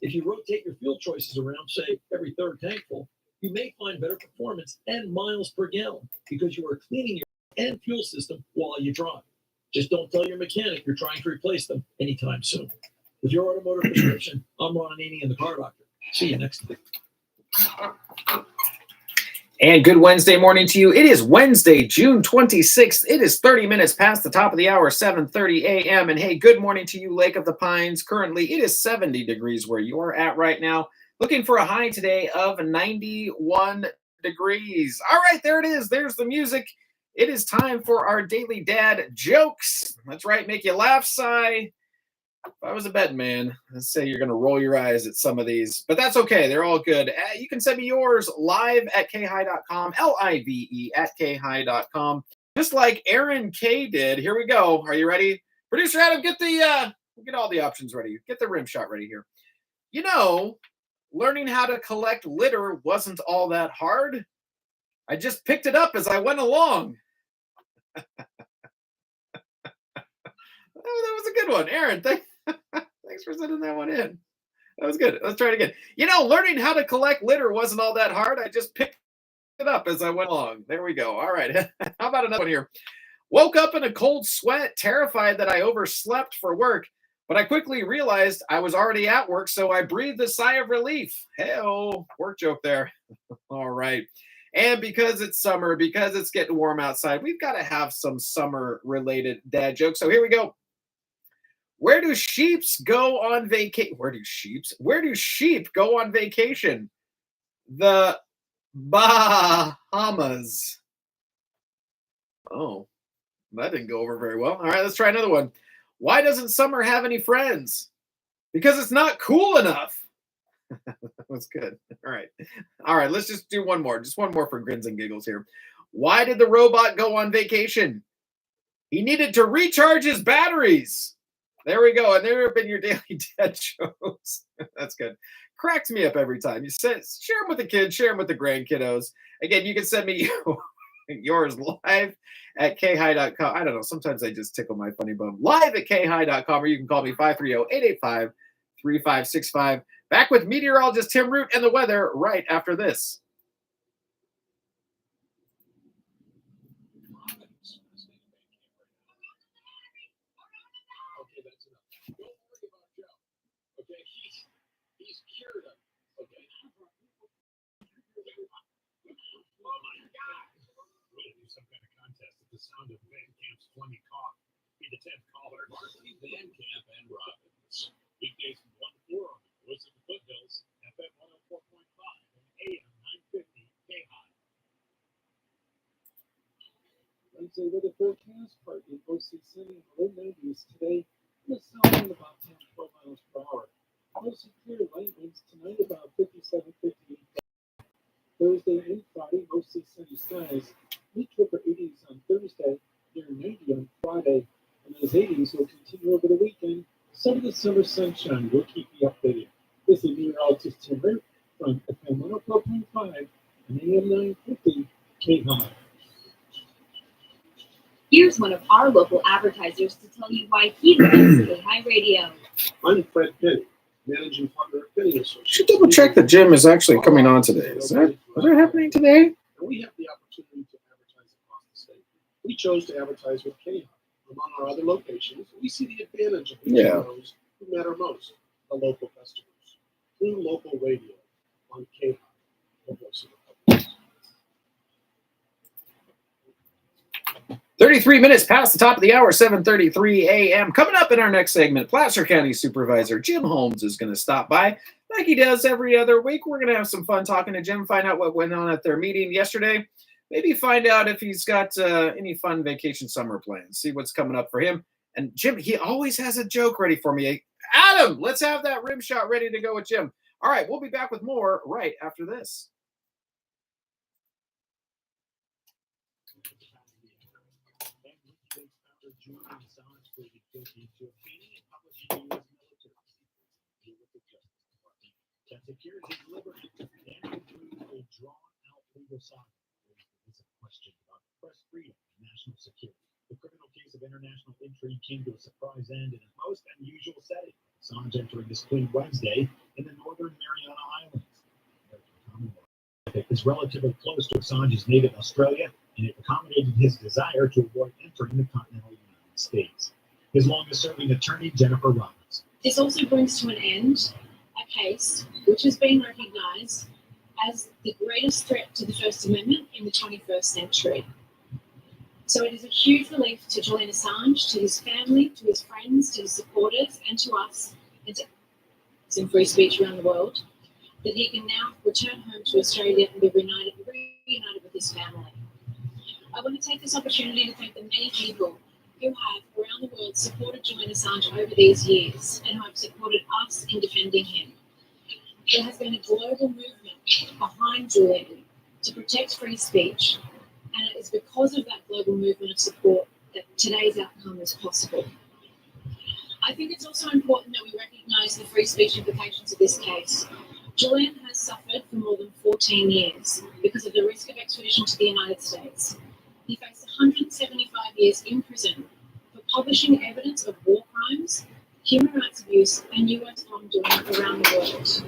If you rotate your fuel choices around, say, every third tank full, you may find better performance and miles per gallon because you are cleaning your and fuel system while you drive. Just don't tell your mechanic you're trying to replace them anytime soon. With your automotive prescription, I'm Ron Ananian, the Car Doctor. See you next week. And good Wednesday morning to you. It is Wednesday, June 26th. It is 30 minutes past the top of the hour, 7:30 a.m. And hey, good morning to you, Lake of the Pines. Currently, it is 70 degrees where you are at right now. Looking for a high today of 91 degrees. All right, there it is. There's the music. It is time for our daily dad jokes. That's right, make you laugh, sigh. If I was a betting man, I'd say you're going to roll your eyes at some of these, but that's okay. They're all good. You can send me yours live at KAHI.com, LIVE at KAHI.com, just like Aaron K did. Here we go. Are you ready? Producer Adam, get all the options ready. Get the rim shot ready here. You know, learning how to collect litter wasn't all that hard. I just picked it up as I went along. that was a good one. Aaron, thanks for sending that one in. That was good. Let's try it again. You know, learning how to collect litter wasn't all that hard. I just picked it up as I went along. There we go. All right. How about another one here? Woke up in a cold sweat, terrified that I overslept for work, but I quickly realized I was already at work, so I breathed a sigh of relief. Hey-oh, work joke there. All right. And because it's summer, because it's getting warm outside, we've got to have some summer-related dad jokes. So here we go. Where do sheeps go on vacation? Where do sheep go on vacation? The Bahamas. Oh, that didn't go over very well. All right, let's try another one. Why doesn't Summer have any friends? Because it's not cool enough. That's good. All right. All right, let's just do one more. Just one more for grins and giggles here. Why did the robot go on vacation? He needed to recharge his batteries. There we go. And there have been your daily dad jokes. That's good. Cracks me up every time. You said share them with the kids, share them with the grandkiddos. Again, you can send me yours live at KAHI.com. I don't know. Sometimes I just tickle my funny bone. Live at KAHI.com, or you can call me 530-885-3565. Back with meteorologist Tim Root and the weather right after this. The sound of Van Camp's phlegmy cough. Be the 10th caller. Marcy, Van Camp, and Robbins. Weekdays from 1 to 4 on the Voice of the Foothills, FM 104.5 and AM 950 KAHI. Wednesday weather forecast, partly mostly sunny in the low 90s today, and the south wind about 10 to 12 miles per hour. Mostly clear, light winds tonight about 57, 58. Thursday and Friday, mostly sunny skies. Week over 80s on Thursday, near 90 on Friday, and those 80s will continue over the weekend. Some of the summer sunshine will keep you updated. This is meteorologist Tim Root from FM 104.5 and AM 950 KAHI. Here's one of our local advertisers to tell you why he loves KAHI Radio. I'm Fred Penny, managing partner of Penny Associates. Should double check that Jim is actually coming on today. Is that happening today? And we have the opportunity to advertise across the state. We chose to advertise with KAHI. Among our other locations, we see the advantage of reaching those who matter most, the local customers, through local radio on KAHI, the voice of the public. 33 minutes past the top of the hour, 7:33 a.m. Coming up in our next segment, Placer County Supervisor Jim Holmes is going to stop by like he does every other week. We're going to have some fun talking to Jim, find out what went on at their meeting yesterday, maybe find out if he's got any fun vacation summer plans, see what's coming up for him. And Jim, he always has a joke ready for me. Adam, let's have that rim shot ready to go with Jim. All right, we'll be back with more right after this. Julian Assange pleaded guilty to obtaining and publishing U.S. military secrets to deal with the Justice Department that secures his liberty and includes a drawn-out legal saga. There is a question about press freedom and national security. The criminal case of international intrigue came to a surprise end in a most unusual setting. Assange entering this plea Wednesday in the Northern Mariana Islands. Is relatively close to Assange's native Australia, and it accommodated his desire to avoid entering the continental United States. His longest-serving attorney, Jennifer Robbins. This also brings to an end a case which has been recognised as the greatest threat to the First Amendment in the 21st century. So it is a huge relief to Julian Assange, to his family, to his friends, to his supporters, and to us, and to in free speech around the world, that he can now return home to Australia and be reunited with his family. I want to take this opportunity to thank the many people who have, around the world, supported Julian Assange over these years and who have supported us in defending him. There has been a global movement behind Julian to protect free speech, and it is because of that global movement of support that today's outcome is possible. I think it's also important that we recognise the free speech implications of this case. Julian has suffered for more than 14 years because of the risk of extradition to the United States. He faced 175 years in prison for publishing evidence of war crimes, human rights abuse, and U.S. wrongdoing around the world.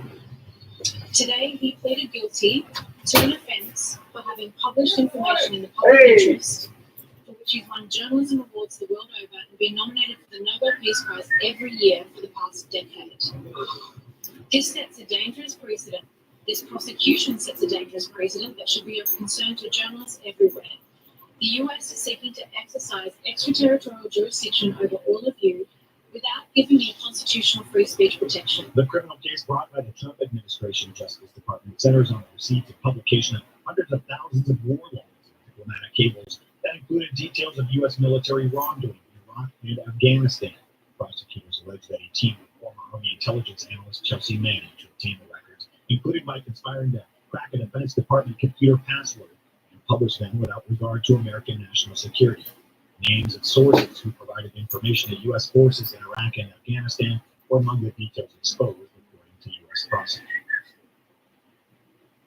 Today, he pleaded guilty to an offence for having published information in the public interest, for which he's won journalism awards the world over and been nominated for the Nobel Peace Prize every year for the past decade. This sets a dangerous precedent. This prosecution sets a dangerous precedent that should be of concern to journalists everywhere. The US is seeking to exercise extraterritorial jurisdiction over all of you without giving you constitutional free speech protection. The criminal case brought by the Trump administration Justice Department centers on the receipt and publication of hundreds of thousands of war logs and diplomatic cables that included details of U.S. military wrongdoing in Iraq and Afghanistan. Prosecutors allege that a team of former Army intelligence analyst Chelsea Manning to obtain the records, including by conspiring to crack a Defense Department computer password and publish them without regard to American national security. Names of sources who provided information to U.S. forces in Iraq and Afghanistan were among the details exposed, according to U.S. prosecutors.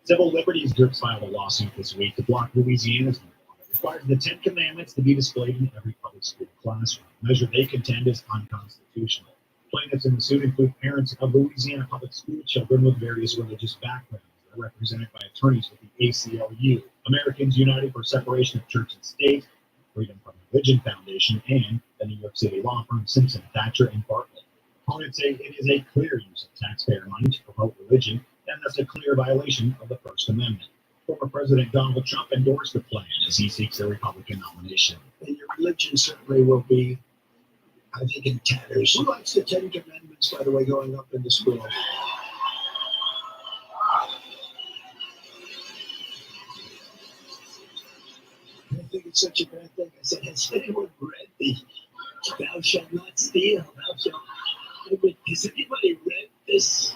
Civil liberties groups filed a lawsuit this week to block Louisiana's law that requires the Ten Commandments to be displayed in every public school classroom, a measure they contend is unconstitutional. Plaintiffs in the suit include parents of Louisiana public school children with various religious backgrounds. They're represented by attorneys with the ACLU, Americans United for Separation of Church and State, Freedom from Religion Foundation, and the New York City law firm Simpson, Thatcher, and Bartlett. Opponents say it is a clear use of taxpayer money to promote religion, and thus a clear violation of the First Amendment. Former President Donald Trump endorsed the plan as he seeks a Republican nomination. And your religion certainly will be, I think, in tatters. Who likes the Ten Commandments, by the way, going up in the school? I don't think it's such a bad thing. I said, has anyone read the "Thou shalt not steal"? Thou shalt. I mean, has anybody read this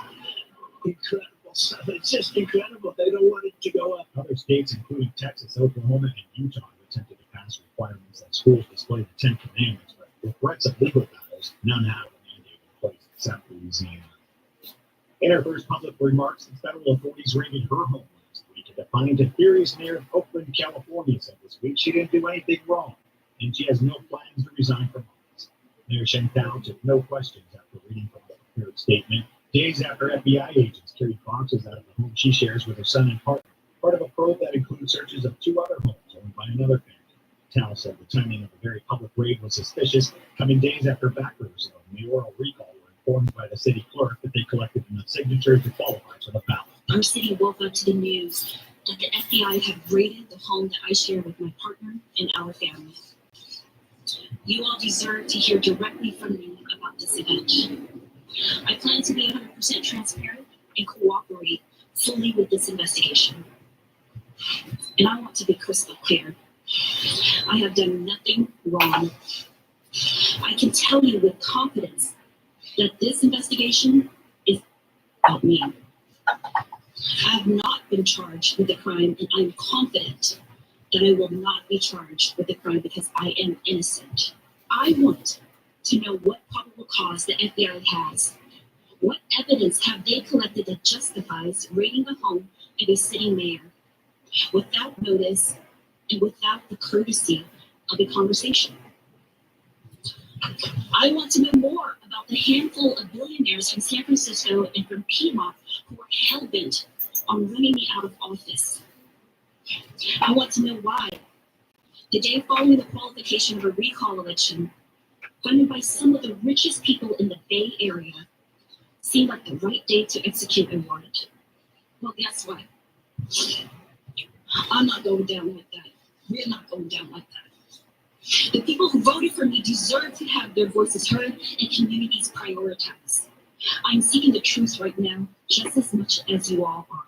incredible stuff? It's just incredible. They don't want it to go up. Other states, including Texas, Oklahoma, and Utah, have attempted to pass requirements that schools display the Ten Commandments, but with threats of legal battles, none have a mandate in place except Louisiana. In her first public remarks, the federal authorities raided her home last week. A defiant and furious mayor of Oakland, California, said this week she didn't do anything wrong, and she has no plans to resign from office. Mayor Shantel took no questions after reading from the prepared statement, days after FBI agents carried boxes out of the home she shares with her son and partner, part of a probe that includes searches of two other homes owned by another family. Tal said the timing of the very public raid was suspicious, coming days after backers of a mayoral recall were informed by the city clerk that they collected enough signatures to qualify for the ballot. Our city woke up to the news that the FBI had raided the home that I share with my partner and our family. You all deserve to hear directly from me about this event. I plan to be 100% transparent and cooperate fully with this investigation. And I want to be crystal clear. I have done nothing wrong. I can tell you with confidence that this investigation is about me. I have not been charged with the crime, and I'm confident that I will not be charged with the crime because I am innocent. I want to know what probable cause the FBI has. What evidence have they collected that justifies raiding the home of a sitting mayor without notice and without the courtesy of a conversation? I want to know more about the handful of billionaires from San Francisco and from Piedmont who are hell-bent on running me out of office. I want to know why, the day following the qualification of a recall election, funded by some of the richest people in the Bay Area, seemed like the right day to execute a warrant. Well, guess what? I'm not going down like that. We're not going down like that. The people who voted for me deserve to have their voices heard and communities prioritized. I'm seeking the truth right now, just as much as you all are.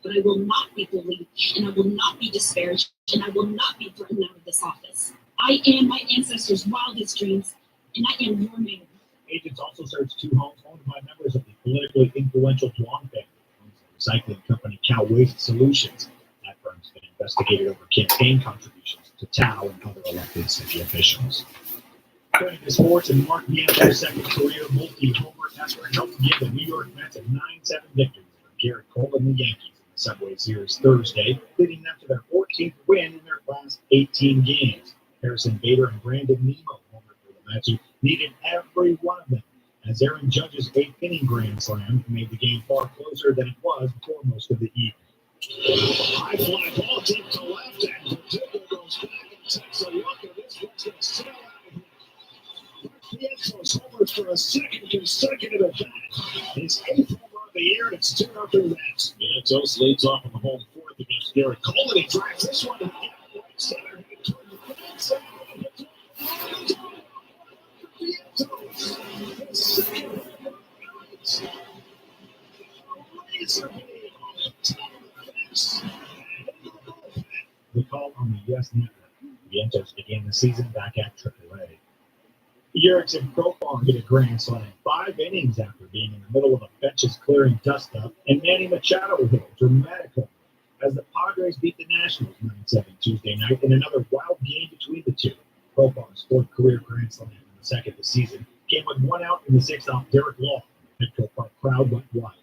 But I will not be bullied, and I will not be disparaged, and I will not be threatened out of this office. I am my ancestors' wildest dreams, and I am your mayor. Agents also searched two homes owned by members of the politically influential Duong family, who owns the recycling company Waste Solutions. That firm's been investigated over campaign contributions to Tao and other elected city officials. Turning to sports, and Mark Bianco's second career multi-homer effort helped give the New York Mets a 9-7 victory over Garrett Cole and the Yankees in the Subway Series Thursday, leading them to their 14th win in their last 18 games. Harrison Bader and Brandon Nemo homered Cincinnati needed every one of them, as Aaron Judge's 8th-inning grand slam made the game far closer than it was before most of the evening. High fly ball deep to left, and Verdugo goes back and takes a look at this one's going to sail out of here. Pietros homers for a second consecutive at bat. His 8th homer of the year, and it's 2-0 Mets. Pietros leads off on the home 4th against Garrett Cole. Cole, and he drives this one to the right center. Toward the fence. Pietros, the second homer of the night. Razor beam on the top of the fence. The call on the U.S. Network. Vientos began the season back at AAA. Erickson Profar hit a grand slam 5 innings after being in the middle of a benches clearing dust-up, and Manny Machado hit a dramatic home as the Padres beat the Nationals 9-7 Tuesday night in another wild game between the two. Profar's 4th career grand slam in the second this season came with 1 out in the 6th off Derek Law. The Petco Park crowd went wild.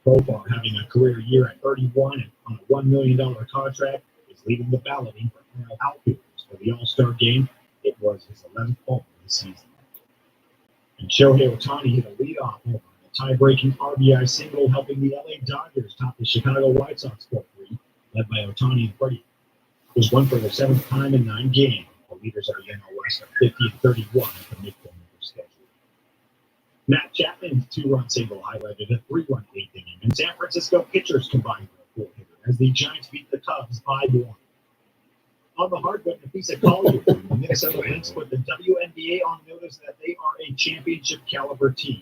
Profar, having a career year at 31 and on a $1 million contract, is leading the balloting for outfielders for the All-Star game. It was his 11th home of the season. And Shohei Ohtani hit a leadoff homer, a tie-breaking RBI single, helping the LA Dodgers top the Chicago White Sox 4-3, led by Ohtani and Freddie. It was 1 for the 7th time in 9 games. The leaders are again West at 50-31 at the midpoint of their schedule. Matt Chapman's 2-run single highlighted a 3-run 8th inning, and San Francisco pitchers combined for a 4-hitter as the Giants beat the Cubs 5-1. On the hardwood, Nafisa Collier from the Minnesota Lynx put the WNBA on notice that they are a championship caliber team.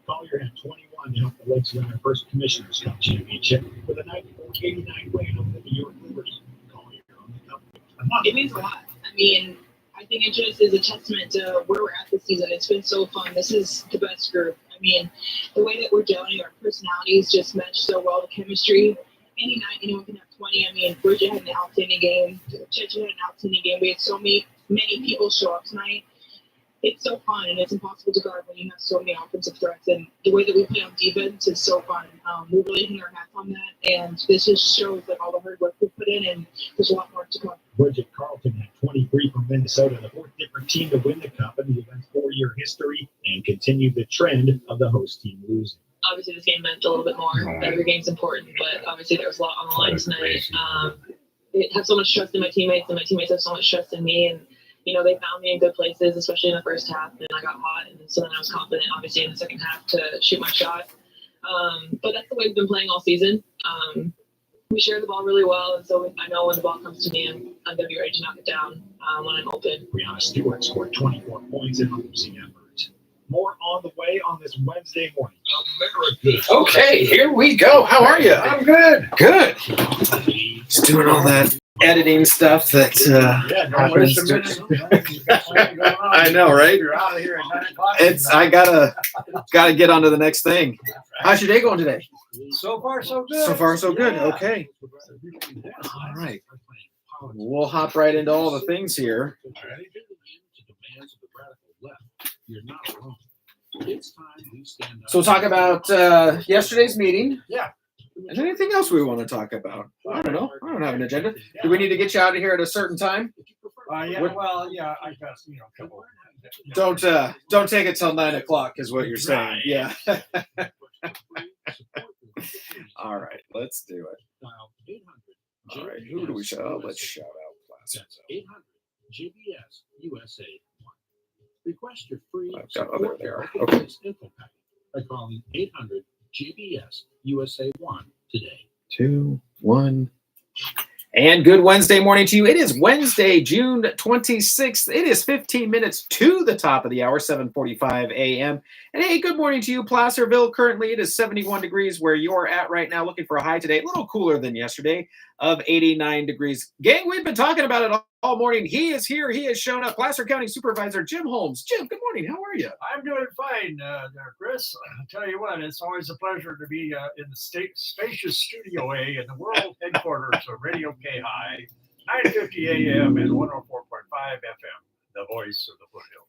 Collier had 21 to help the Lynx win their first Commissioner's Cup championship with a 94-89 win over the New York Liberty. Collier on the cup. It means a lot. I mean, I think it just is a testament to where we're at this season. It's been so fun. This is the best group. I mean, the way that we're doing, our personalities just match so well. The chemistry. Any night, anyone can have 20. I mean, Bridget had an outstanding game. Checha had an outstanding game. We had so many people show up tonight. It's so fun, and it's impossible to guard when you have so many offensive threats. And the way that we play on defense is so fun. We really hang our hats on that, and this just shows like all the hard work we put in, and there's a lot more to come. Bridget Carlton had 23 from Minnesota, the 4th different team to win the Cup in the event's 4-year history, and continued the trend of the host team losing. Obviously, this game meant a little bit more. Every game's important, but obviously there was a lot on the line tonight. I have so much trust in my teammates, and my teammates have so much trust in me. And, you know, they found me in good places, especially in the first half, and I got hot. And so then I was confident, obviously, in the second half to shoot my shot. But that's the way we've been playing all season. We share the ball really well, and so I know when the ball comes to me, I'm going to be ready to knock it down when I'm open. Brianna Stewart scored 24 points in a losing effort. More on the way on this Wednesday morning. America. Okay, here we go. How are you? I'm good. Good. Just doing all that editing stuff that happens. I know, right? You're out of here at 9 o'clock. I gotta get on to the next thing. How's your day going today? So far, so good. So far, so good. Yeah. Okay. All right. We'll hop right into all the things here. You're not alone. It's time we stand up. So we'll talk about yesterday's meeting. Yeah. And anything else we want to talk about? I don't know. I don't have an agenda. Do we need to get you out of here at a certain time? Yeah. Well, yeah. I guess a couple. Don't take it till 9 o'clock is what you're saying. Right. Yeah. All right. Let's do it. All right. Who do we shout out? Let's shout out Plaza. 800 GBS USA 1. Request your free there they are. Okay. info packet by calling 800 GBS USA 1 today. 2, 1. And good Wednesday morning to you. It is Wednesday, June 26th. It is 15 minutes to the top of the hour, 7:45 a.m. And hey, good morning to you, Placerville. Currently, it is 71 degrees where you're at right now, looking for a high today. A little cooler than yesterday of 89 degrees. Gang, we've been talking about it all morning. He is here. He has shown up. Placer County Supervisor Jim Holmes. Jim, good morning. How are you? I'm doing fine, there, Chris. I'll tell you what, it's always a pleasure to be in the spacious Studio A in the world headquarters of Radio KAHI, 950 AM and 104.5 FM, the voice of the foothills.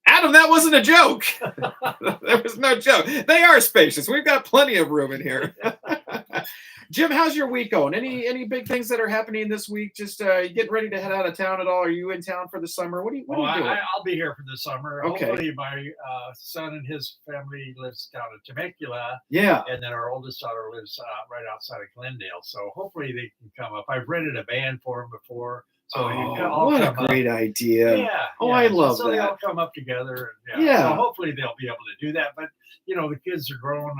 Adam, that wasn't a joke. There was no joke. They are spacious. We've got plenty of room in here. Jim, how's your week going? Any big things that are happening this week? Just you getting ready to head out of town at all? Are you in town for the summer? What are you doing? I'll be here for the summer. Okay. Hopefully, my son and his family lives down in Temecula. Yeah. And then our oldest daughter lives right outside of Glendale. So hopefully they can come up. I've rented a van for them before. So what a great idea. Yeah. Oh, I love so that. they all come up together. And, Yeah. So hopefully they'll be able to do that. But, the kids are grown.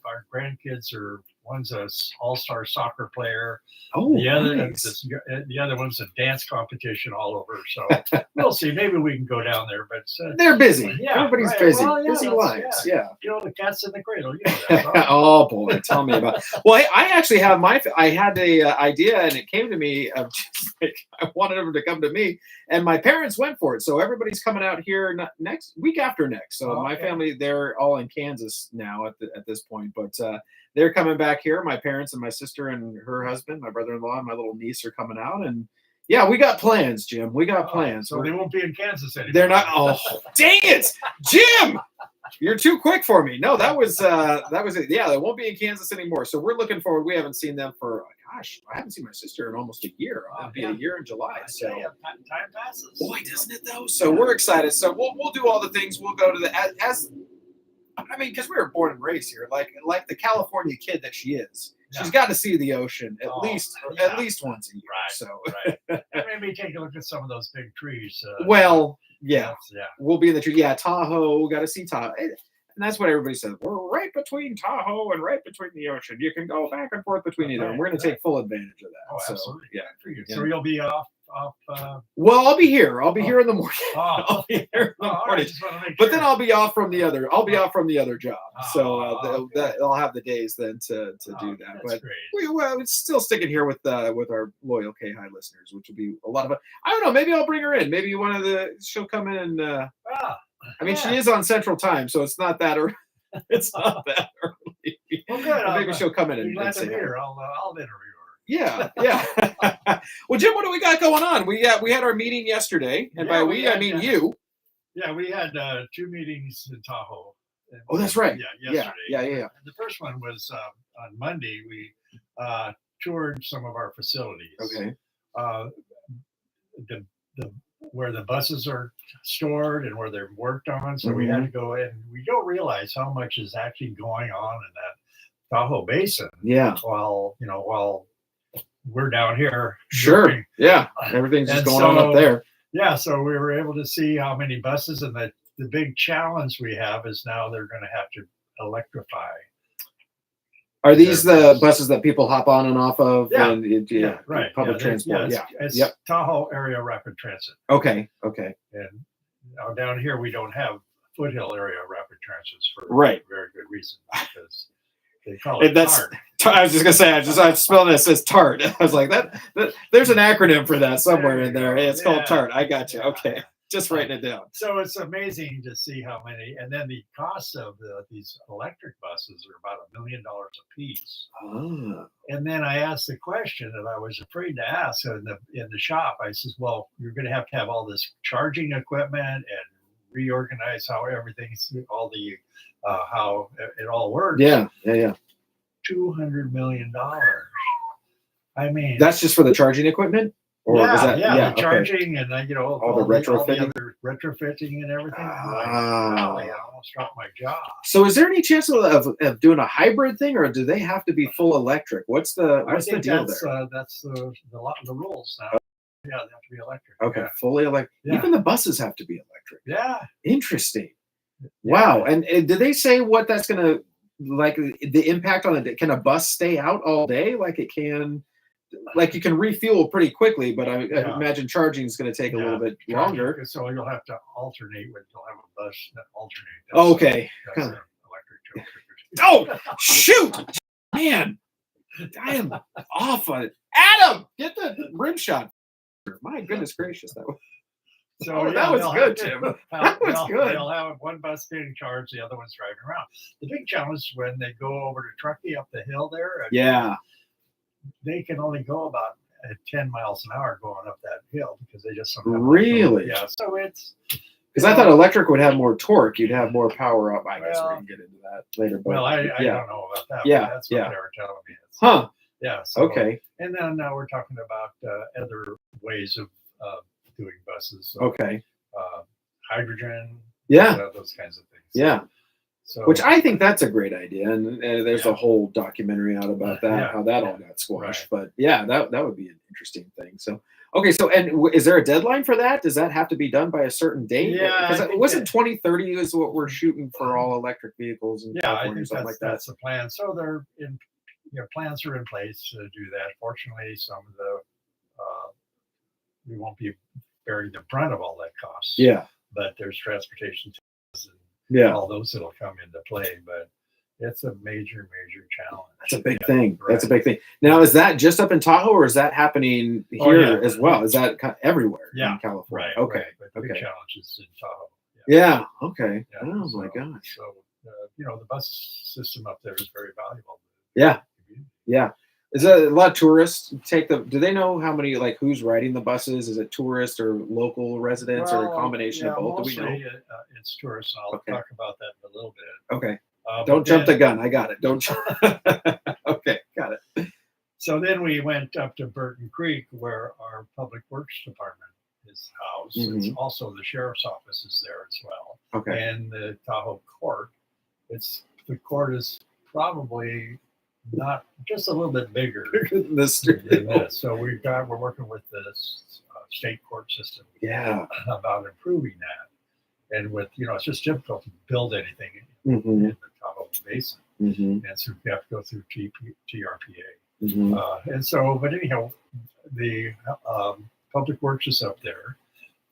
Our grandkids are, one's a all-star soccer player. Oh, the other, nice. the other one's a dance competition all over. So we'll see. Maybe we can go down there. But they're busy. Yeah, Everybody's right. busy. Well, busy lives. Yeah. The cat's in the cradle. That, right? Oh boy, tell me about it. Well, I actually have I had the idea, and it came to me of just like I wanted them to come to me, and my parents went for it. So everybody's coming out here next week after next. So my family, they're all in Kansas now at this point, but they're coming back here. My parents and my sister and her husband, my brother-in-law, and my little niece are coming out, and yeah, we got plans, Jim. We got plans. So they won't be in Kansas anymore. They're not. Oh, dang it, Jim! You're too quick for me. No, that was it. Yeah, they won't be in Kansas anymore. So we're looking forward. We haven't seen them for I haven't seen my sister in almost a year. It'll be a year in July. So time passes. Boy, doesn't it though? So we're excited. So we'll do all the things. We'll go to because we were born and raised here, like the California kid that she is. She's got to see the ocean at least once a year. Right. So and maybe take a look at some of those big trees. Yeah, we'll be in the tree. Yeah, Tahoe. We got to see Tahoe, and that's what everybody says. We're right between Tahoe and right between the ocean. You can go back and forth between either, and we're going to take full advantage of that. Oh, so, absolutely. Yeah. So you'll be off. Well, I'll be here. I'll be here in the morning. I'll be here in the morning. Right. But then I'll be off from the other. I'll be off from the other job. So I'll have the days then to do that. But we're still sticking here with our loyal KAHI listeners, which will be a lot of fun. I don't know. Maybe I'll bring her in. Maybe she'll come in and. She is on Central Time, so it's not that early. It's not that early. Well, good. Maybe she'll come in and say her. I'll interview her. Yeah. Well, Jim, what do we got going on? We had our meeting yesterday, and by we I mean you. Yeah, we had 2 meetings in Tahoe. Oh, that's right. Yeah, yesterday. Yeah. The first one was on Monday. We toured some of our facilities. Okay. The where the buses are stored and where they're worked on. So we had to go in. We don't realize how much is actually going on in that Tahoe Basin. Yeah. While we're down here. Sure. Working. Yeah. Everything's just going on up there. Yeah. So we were able to see how many buses, and the big challenge we have is now they're going to have to electrify. Are these the buses that people hop on and off of? Yeah. And, right. Public transport. It's Tahoe Area Rapid Transit. Okay. And now down here we don't have Foothill Area Rapid Transits for right. very good reason, because they call it TART. I was just gonna say I spelled it. It says TART. I was like that. There's an acronym for that somewhere in there. It's called TART. I got you. Okay. Just writing it down. So it's amazing to see how many, and then the cost of these electric buses are about $1 million a piece. Oh. And then I asked the question that I was afraid to ask in the shop. I says, well, you're going to have all this charging equipment and reorganize how everything's how it all works. Yeah. $200 million. I mean, that's just for the charging equipment. Or the charging and all the retrofitting, all the other retrofitting and everything. I almost dropped my jaw. So, is there any chance of doing a hybrid thing, or do they have to be full electric? What's the deal there? That's the rules now. Yeah, they have to be electric. Okay, fully electric. Yeah. Even the buses have to be electric. Yeah. Interesting. Yeah. Wow. And did they say what that's going to like the impact on it? Can a bus stay out all day like it can? Like you can refuel pretty quickly, but I imagine charging is going to take a little bit longer. So you'll have to alternate. You'll have a bus that alternate. Okay. Electric. Oh, shoot, man! I am off on it. Adam, get the rim shot. My goodness gracious, that was. So that was good, Jim. That was good. They'll have one bus being charged, the other one's driving around. The big challenge is when they go over to Truckee up the hill there. They can only go about 10 miles an hour going up that hill because they just don't have really. Yeah, so Because I thought electric would have more torque. You'd have more power up. I guess we can get into that later. But Well, I yeah. don't know about that. Yeah, But that's what yeah. they were telling me. Huh. Yeah. So, Okay. And then we're talking about other ways of doing buses. So, Okay. Hydrogen. Yeah. Those kinds of things. Yeah. So, which I think that's a great idea, and there's a whole documentary out about that, how that all got squashed. Right. But yeah, that would be an interesting thing. So okay, so and is there a deadline for that? Does that have to be done by a certain date? Yeah, because I think it wasn't 2030 is what we're shooting for all electric vehicles in Yeah, I California or think something like that. that's the plan. So they're in, plans are in place to do that. Fortunately, some of the we won't be bearing the brunt of all that cost. Yeah. But there's transportation taxes and all those that'll come into play. But it's a major challenge. That's a big thing. Right. That's a big thing. Now, is that just up in Tahoe, or is that happening here as well? Is that everywhere in California? Right. Okay. Right. But the big challenge is in Tahoe. Yeah. Okay. Oh my gosh. So the bus system up there is very valuable. Yeah. Yeah. Is that a lot of tourists take the? Do they know how many who's riding the buses? Is it tourists or local residents or a combination of both? Do we know? It's tourists. I'll talk about that in a little bit. Okay. Don't jump the gun. I got it. Don't. Okay, got it. So then we went up to Burton Creek, where our public works department is housed. It's also the sheriff's office is there as well. Okay. And the Tahoe court. The court is probably not just a little bit bigger than this. So we're working with the state court system. Yeah. About improving that, and with it's just difficult to build anything in the Tahoe Basin, and so we have to go through TRPA. And so, but anyhow, the public works is up there.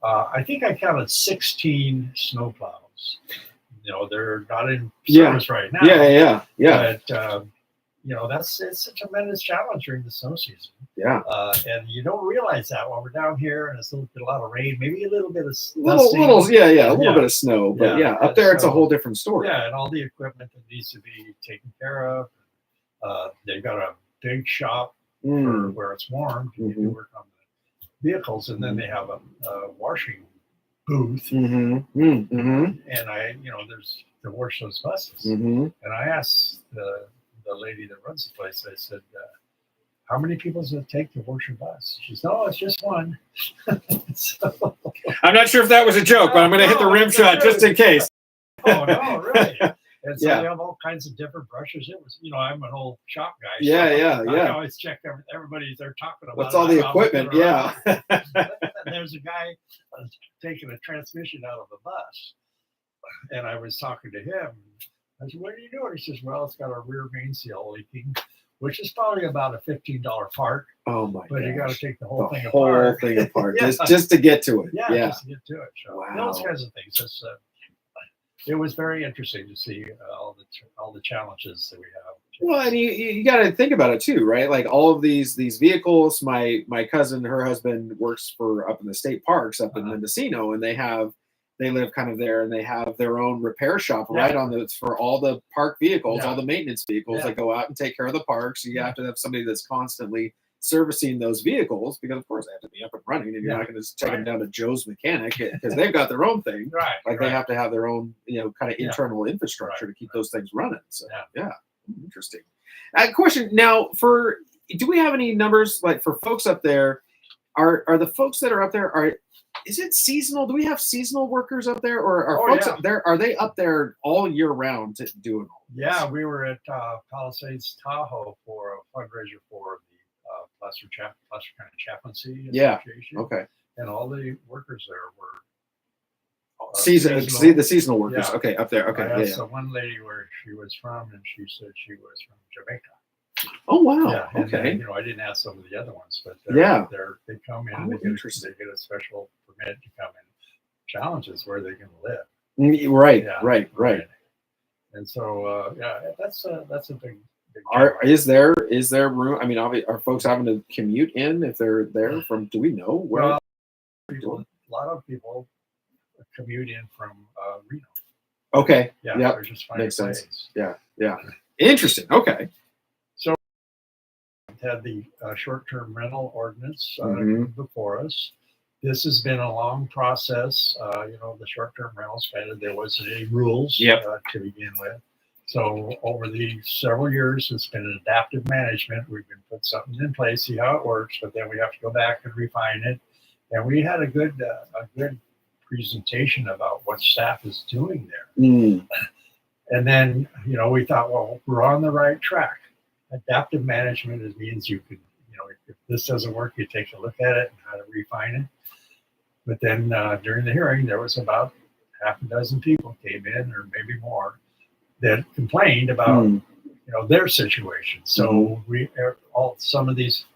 I think I counted 16 snowplows. They're not in service right now. Yeah. But it's a tremendous challenge during the snow season. Yeah. And you don't realize that when we're down here and it's a lot of rain, maybe a little bit of a little bit of snow, but up there it's a whole different story. Yeah, and all the equipment that needs to be taken care of. They've got a big shop for where it's warm. You can work on the vehicles, and then they have a washing booth. And there's to wash those buses. And I asked the lady that runs the place, I said, how many people does it take to wash a bus? She said, it's just one. So, I'm not sure if that was a joke, but I'm going to hit the rim shot just in case. Oh, no, really? And so they have all kinds of different brushes. It was, I'm an old shop guy. So I always check everybody they're talking about. What's all the equipment? Yeah. There's a guy taking a transmission out of a bus. And I was talking to him. I said, what are you doing? He says, well, it's got a rear main seal leaking, which is probably about a $15 part. Oh my! But you got to take the whole thing apart. Just to get to it. Yeah, just to get to it. So those kinds of things. It was very interesting to see all the challenges that we have. Well, and you got to think about it too, right? Like all of these vehicles. My cousin, her husband works up in the state parks up in Mendocino, and they live kind of there, and they have their own repair shop right on for all the park vehicles, all the maintenance vehicles that go out and take care of the parks. So you have to have somebody that's constantly servicing those vehicles, because of course they have to be up and running, and you're not going to just take them down to Joe's mechanic because they've got their own thing. They have to have their own, kind of internal infrastructure to keep those things running. So interesting. Question now do we have any numbers for folks up there? Are the folks that are up there is it seasonal? Do we have seasonal workers up there, or are folks up there? Are they up there all year round doing all this? Yeah, we were at Palisades, Tahoe for a fundraiser for the Placer County Chaplaincy Association. Okay. And all the workers there were seasonal. The seasonal workers. Yeah. Okay, up there. Okay. I asked one lady where she was from, and she said she was from Jamaica. Oh wow! Yeah, and, okay. I didn't ask some of the other ones, but they come in. Oh, they get a special permit to come in. Challenges where they can live. Right. And so that's a big. Is there room? I mean, are folks having to commute in if they're there from? Do we know where? Well, a lot of people commute in from Reno. Okay. Yeah. Yep. Just makes sense. ways. Yeah. Interesting. Okay. Had the short-term rental ordinance before us. this has been a long process. The short-term rentals, there wasn't any rules to begin with. So over the several years, it's been an adaptive management. We've been put something in place, see how it works, but then we have to go back and refine it. And we had a good presentation about what staff is doing there. And then, we thought, well, we're on the right track. Adaptive management means you could, if this doesn't work, you take a look at it and how to refine it. But then during the hearing, there was about half a dozen people came in, or maybe more, that complained about their situation. So some of these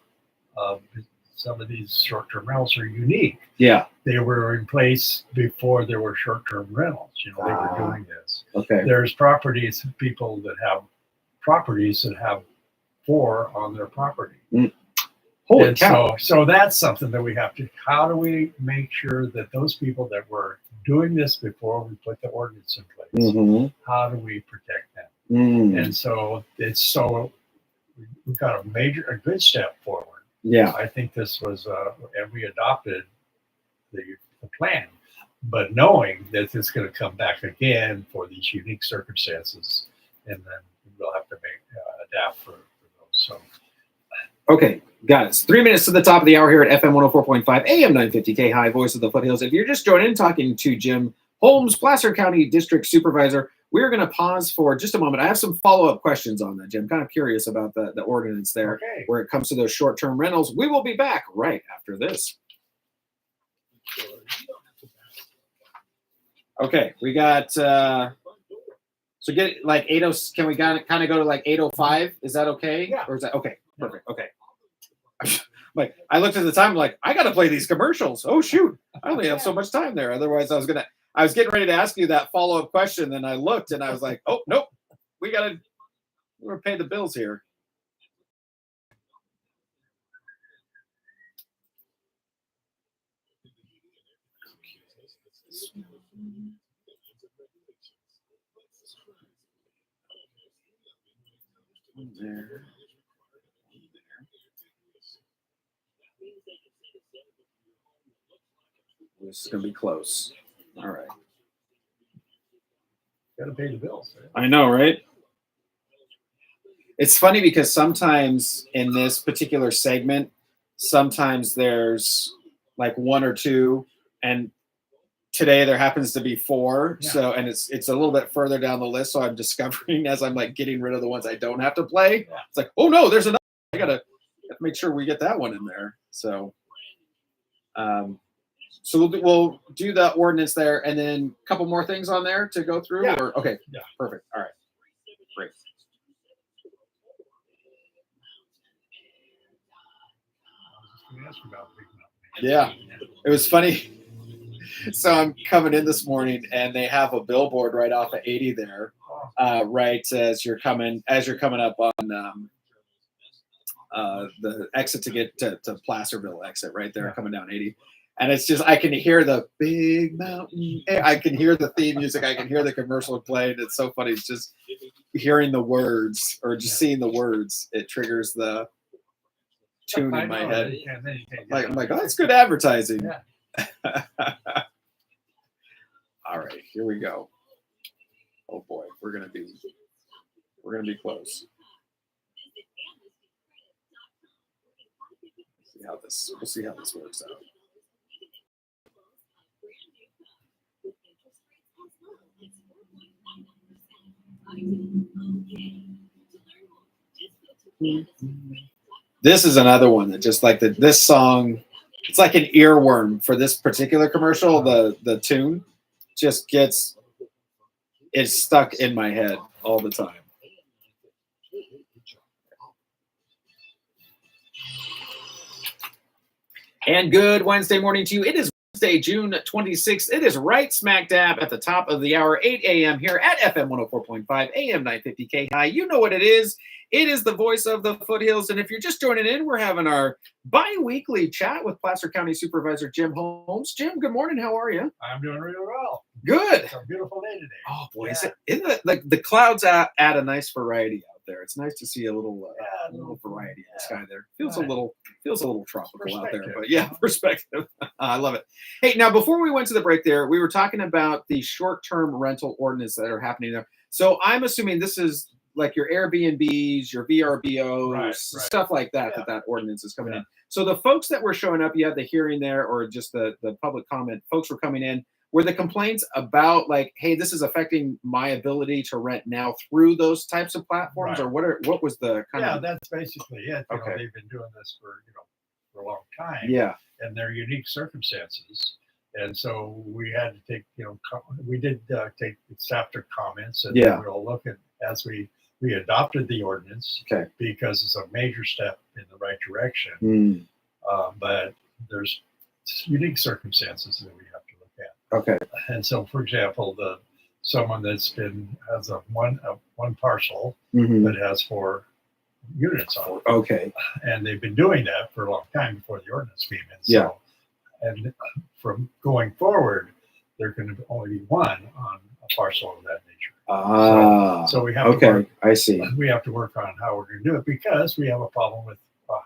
short-term rentals are unique. Yeah, they were in place before there were short-term rentals. They were doing this. Okay. There's people that have properties that have 4 on their property. Holy cow! So that's something that we have to. How do we make sure that those people that were doing this before we put the ordinance in place, how do we protect them? And so we've got a good step forward. Yeah, I think this was, and we adopted the plan, but knowing that it's going to come back again for these unique circumstances, and then we'll have to adapt for those. So. Okay, got it. It's 3 minutes to the top of the hour here at FM 104.5, AM 950 KAHI, Voice of the Foothills. If you're just joining in, talking to Jim Holmes, Placer County District Supervisor, we're going to pause for just a moment. I have some follow-up questions on that, Jim. Kind of curious about the ordinance there, where it comes to those short-term rentals. We will be back right after this. Okay, we got... So get like 80. Can we kind of go to like 8:05? Is that okay? Yeah. Or is that okay? Perfect. Okay. Like I looked at the time, like I got to play these commercials. Oh shoot! I only have so much time there. Otherwise, I was getting ready to ask you that follow-up question. Then I looked and I was like, oh nope, we're gonna pay the bills here. There. This is gonna be close. All right. Got to pay the bills. Right? I know, right? It's funny because sometimes in this particular segment, sometimes there's like 1 or 2, and today there happens to be 4. Yeah. So, and it's a little bit further down the list. So I'm discovering as I'm like getting rid of the ones I don't have to play. Yeah. It's like, oh no, there's another. I gotta make sure we get that one in there. So, so we'll do the ordinance there, and then a couple more things on there to go through. Yeah. Or okay, yeah, perfect. All right, great. Yeah, it was funny. So I'm coming in this morning, and they have a billboard right off of 80 there, right as you're coming up on the exit to get to Placerville exit right there, coming down 80. And it's just, I can hear the big mountain. I can hear the theme music. I can hear the commercial playing. It's so funny. It's just hearing the words or just seeing the words. It triggers the tune in my head. I'm like, oh, that's good advertising. Yeah. All right, here we go. Oh boy, we're gonna be close. We'll see how this works out. This is another one that just like this song, it's like an earworm for this particular commercial. The tune just it's stuck in my head all the time. And good Wednesday morning to you. It is Wednesday, June 26th. It is right smack dab at the top of the hour, 8 a.m. here at FM 104.5, AM 950 KAHI. You know what it is. It is the voice of the foothills. And if you're just joining in, we're having our bi-weekly chat with Placer County Supervisor Jim Holmes. Jim, good morning. How are you? I'm doing really well. Good. It's a beautiful day today. Oh, boy. Yeah. Isn't it, the clouds add a nice variety out there. It's nice to see a little a little variety in the sky there. Feels a little tropical out there, Perspective. but yeah, perspective. I love it. Hey, now before we went to the break there, we were talking about the short-term rental ordinance that are happening there. So I'm assuming this is like your Airbnbs, your VRBOs, stuff like that, that ordinance is coming in. So the folks that were showing up, you had the hearing there, or just the public comment, folks were coming in. Were the complaints about like, hey, this is affecting my ability to rent now through those types of platforms, or what was the kind of? Yeah, that's basically it. You know, they've been doing this for a long time. Yeah. And their unique circumstances. And so we had to take, we did take staff to comments, and we'll look at as we adopted the ordinance because it's a major step in the right direction. But there's unique circumstances that we have to look at. Okay. And so, for example, someone has one parcel that has 4 units on it. Okay. And they've been doing that for a long time before the ordinance came in. So, and from going forward, there can only be 1 on a parcel of that nature. So we have to work, I see. We have to work on how we're going to do it because we have a problem with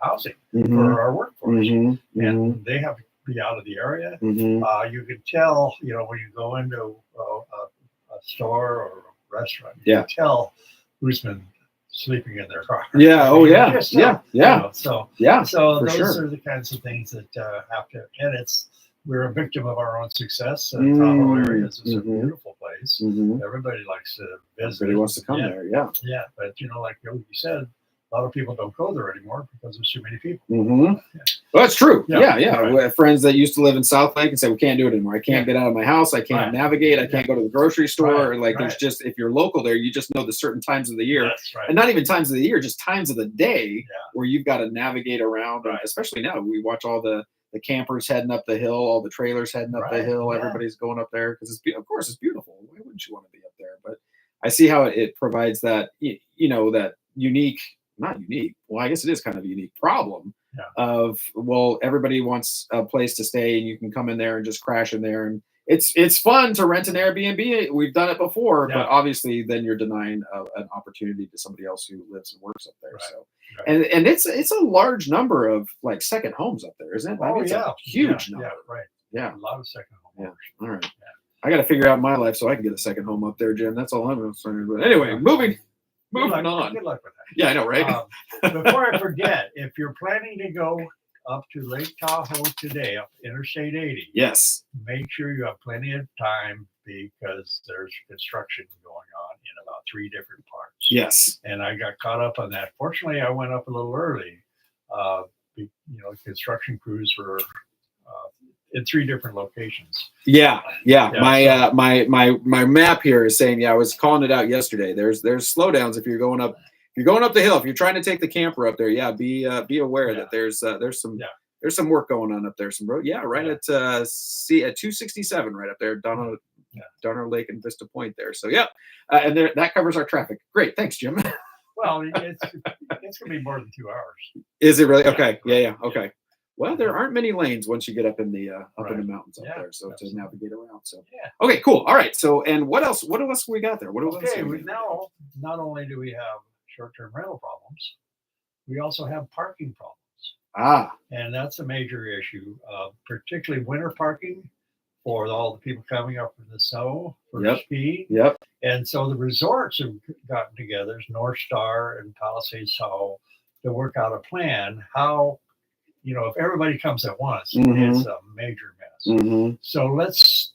housing for our workforce, and they have to be out of the area. You can tell, when you go into a store or a restaurant, you can tell who's been sleeping in their car. Yeah. Oh, yeah. Just Yeah. tell, So so for those sure. are the kinds of things that have to, and we're a victim of our own success. Tahoe area is a beautiful place. Everybody likes to visit. Everybody wants to come there. Yeah. Yeah, but like you said, a lot of people don't go there anymore because there's too many people. Well, that's true. Yeah. Right. We have friends that used to live in South Lake and say, we can't do it anymore. I can't get out of my house. I can't navigate. I can't go to the grocery store. There's just, if you're local there, you just know the certain times of the year. And not even times of the year, just times of the day where you've got to navigate around. And especially now, we watch all the campers heading up the hill, all the trailers heading up the hill. Everybody's going up there because of course it's beautiful. Why wouldn't you want to be up there? But I see how it provides that, that unique, not unique. Well, I guess it is kind of a unique problem of, well, everybody wants a place to stay and you can come in there and just crash in there. And it's fun to rent an Airbnb. We've done it before, but obviously then you're denying an opportunity to somebody else who lives and works up there. So, and it's a large number of like second homes up there, isn't it? I mean, it's a huge number. Yeah, a lot of second homes. All right. I got to figure out my life so I can get a second home up there, Jim. That's all I'm concerned with. Anyway, moving on. Good luck with that. Yeah, I know, right? Before I forget, if you're planning to go up to Lake Tahoe today, up Interstate 80, yes, make sure you have plenty of time because there's construction going on in about 3 different parts. Yes. And I got caught up on that. Fortunately, I went up a little early. Construction crews were in 3 different locations. Yeah. My map here is saying, I was calling it out yesterday. There's slowdowns if you're going up the hill. If you're trying to take the camper up there, be aware that there's some work going on up there. Some road, at 267 right up there, Donner Lake and Vista Point there. So and that covers our traffic. Great, thanks, Jim. Well, it's gonna be more than 2 hours. Is it really? Okay. Yeah. Okay. Well, there aren't many lanes once you get up in the in the mountains up there, so to navigate around. So okay, cool. All right. So, and what else? What else we got there? We now not only do we have short-term rental problems, we also have parking problems. And that's a major issue, particularly winter parking for all the people coming up from the snow for ski. And so the resorts have gotten together, North Star and Palisades Tahoe, to work out a plan how. If everybody comes at once, it's a major mess. So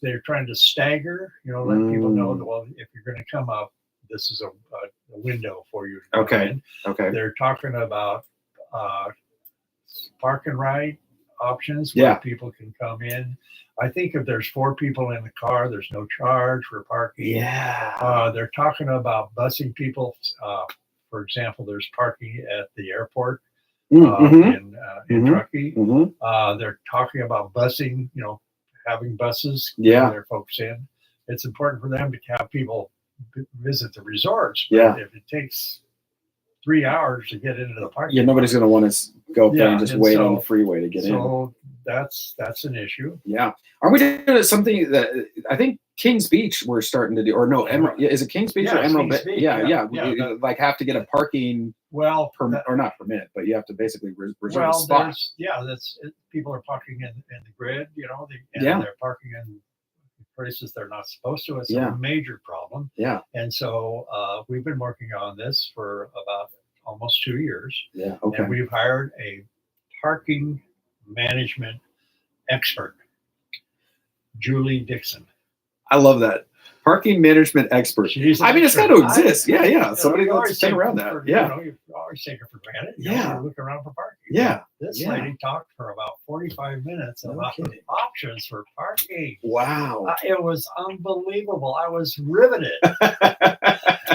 they're trying to stagger, let people know that, well, if you're going to come up, this is a window for you to come in. They're talking about park and ride options where people can come in. I think if there's 4 people in the car, there's no charge for parking. They're talking about busing people. For example, there's parking at the airport. In Truckee. They're talking about busing, having buses bring their folks in. It's important for them to have people visit the resorts. But if it takes 3 hours to get into the parking nobody's going to want to go up there and just wait on the freeway to get in. So that's an issue. Are we doing something that I think Kings Beach we're starting to do, or no, Emerald, is it Kings Beach or it's Emerald? Kings Beach, Yeah. that- Like have to get a parking permit, or not permit, but you have to basically reserve a spot. People are parking in the grid, and Yeah. they're parking in places they're not supposed to. It's Yeah. a major problem. Yeah. And so we've been working on this for about almost 2 years. Yeah. Okay. And we've hired a parking management expert, Julie Dixon. I love that. Parking management expert. I mean, it's got to exist. Yeah. Somebody that's been around that. You always take it for granted. You look around for parking. Yeah. This lady talked for about 45 minutes about the options for parking. Wow. It was unbelievable. I was riveted.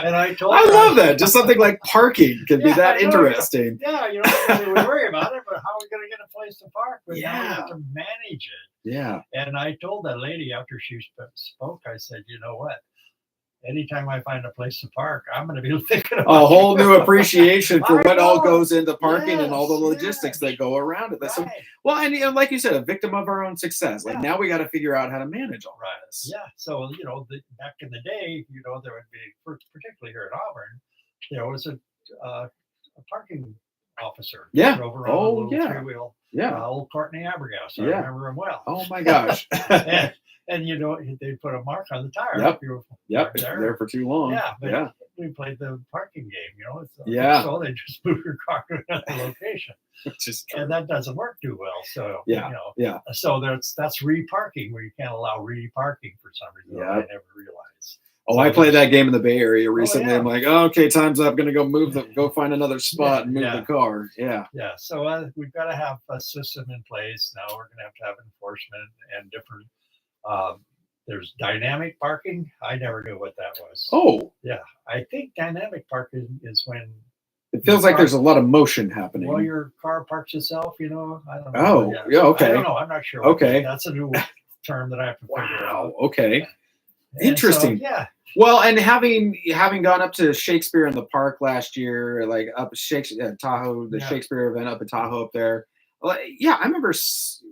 And I told her, I love that. Just something like parking could be that interesting. Yeah, we worry about it, but how are we going to get a place to park? But now we have to manage it. Yeah. And I told that lady after she spoke, I said, you know what? Anytime I find a place to park, I'm going to be thinking about a whole new appreciation for what all goes into parking and all the logistics that go around it. That's well, and like you said, a victim of our own success. Like now we got to figure out how to manage all this. Yeah. So back in the day, there would be, particularly here in Auburn, there was a parking officer. Yeah. Drove around a little three-wheel. Yeah. Old Courtney Abergas. I remember him well. Oh my gosh. and they put a mark on the tire. Yep. There for too long. Yeah. But we played the parking game, So they just moved your car to another location. And that doesn't work too well. So So that's reparking, where you can't allow reparking for some reason. I never realized. Oh, I played that game in the Bay Area recently. I'm like, okay, time's up. Going to go find another spot and move the car. Yeah. Yeah. So we've got to have a system in place. Now we're going to have enforcement and different. There's dynamic parking. I never knew what that was. Oh. Yeah. I think dynamic parking is when it feels like there's a lot of motion happening. Well, your car parks itself, I don't know. Oh, yeah. Okay. I don't know. I'm not sure. Okay. That's a new term that I have to figure out. Okay. Interesting. So, yeah. Well, and having gone up to Shakespeare in the Park last year, like up Tahoe, the Shakespeare event up in Tahoe up there. Yeah, I remember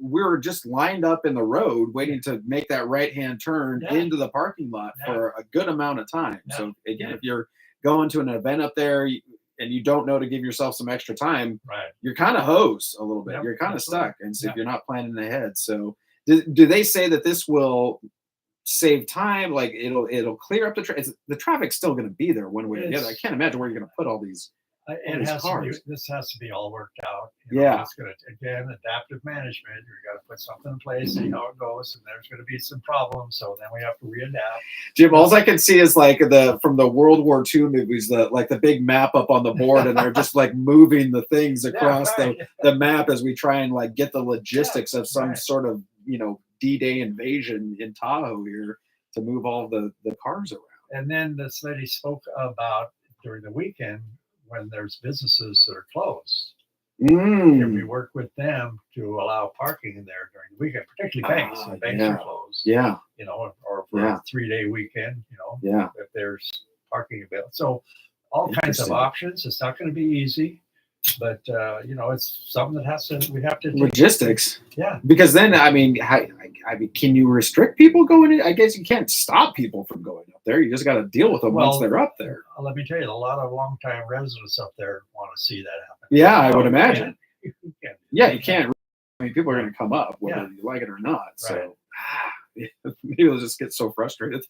we were just lined up in the road waiting to make that right-hand turn into the parking lot for a good amount of time. So again, if you're going to an event up there and you don't know to give yourself some extra time, you're kind of hosed a little bit. You're kind of stuck, and so if you're not planning ahead. So do they say that this will save time? Like it'll clear up the traffic? The traffic's still going to be there one way or the other. I can't imagine where you're going to put all these. This has to be all worked out. It's going to, again, adaptive management. You got to put something in place, see how it goes, and there's going to be some problems. So then we have to readapt. Jim, all I can see is like from the World War II movies, the big map up on the board, and they're just like moving the things across the map as we try and like get the logistics of some sort of D-Day invasion in Tahoe here to move all the cars around. And then this lady spoke about during the weekend, when there's businesses that are closed, and we work with them to allow parking in there during the weekend, particularly banks. Banks are closed. Yeah. Or for a 3-day weekend, if there's parking available. So all kinds of options. It's not going to be easy, but it's something that we have to logistics. Yeah. Because then, I mean, can you restrict people going in? I guess you can't stop people from going up there. You just got to deal with them once they're up there. Let me tell you, a lot of longtime residents up there want to see that happen. Yeah, I would imagine. You can't. Yeah, you can't. I mean, people are going to come up whether you like it or not. So maybe they'll just get so frustrated.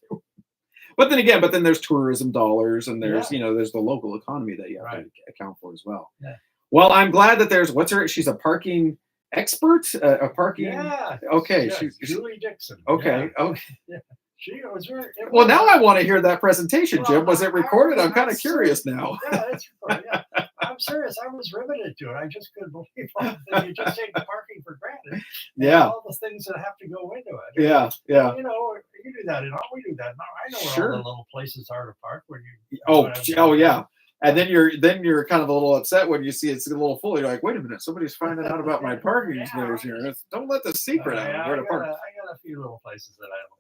But then there's tourism dollars, and there's there's the local economy that you have to account for as well. Yeah. Well, I'm glad that there's she's a parking expert, a parking. Yeah. Okay. Yeah, Julie Dixon. Okay. Yeah. Okay. Yeah. She was very. Well, now I want to hear that presentation, Jim. Was it recorded? I'm kind of curious now. Yeah, it's recorded. Yeah. I'm serious. I was riveted to it. I just couldn't believe that you just take the parking for granted. Yeah. All the things that have to go into it. Yeah. Yeah. You do that, and we do that. I know where all the little places are to park when you. Oh yeah. And then you're kind of a little upset when you see it's a little full. You're like, wait a minute, somebody's finding out about my parking space here. Don't let the secret out. Where to park. I got a few little places that I don't.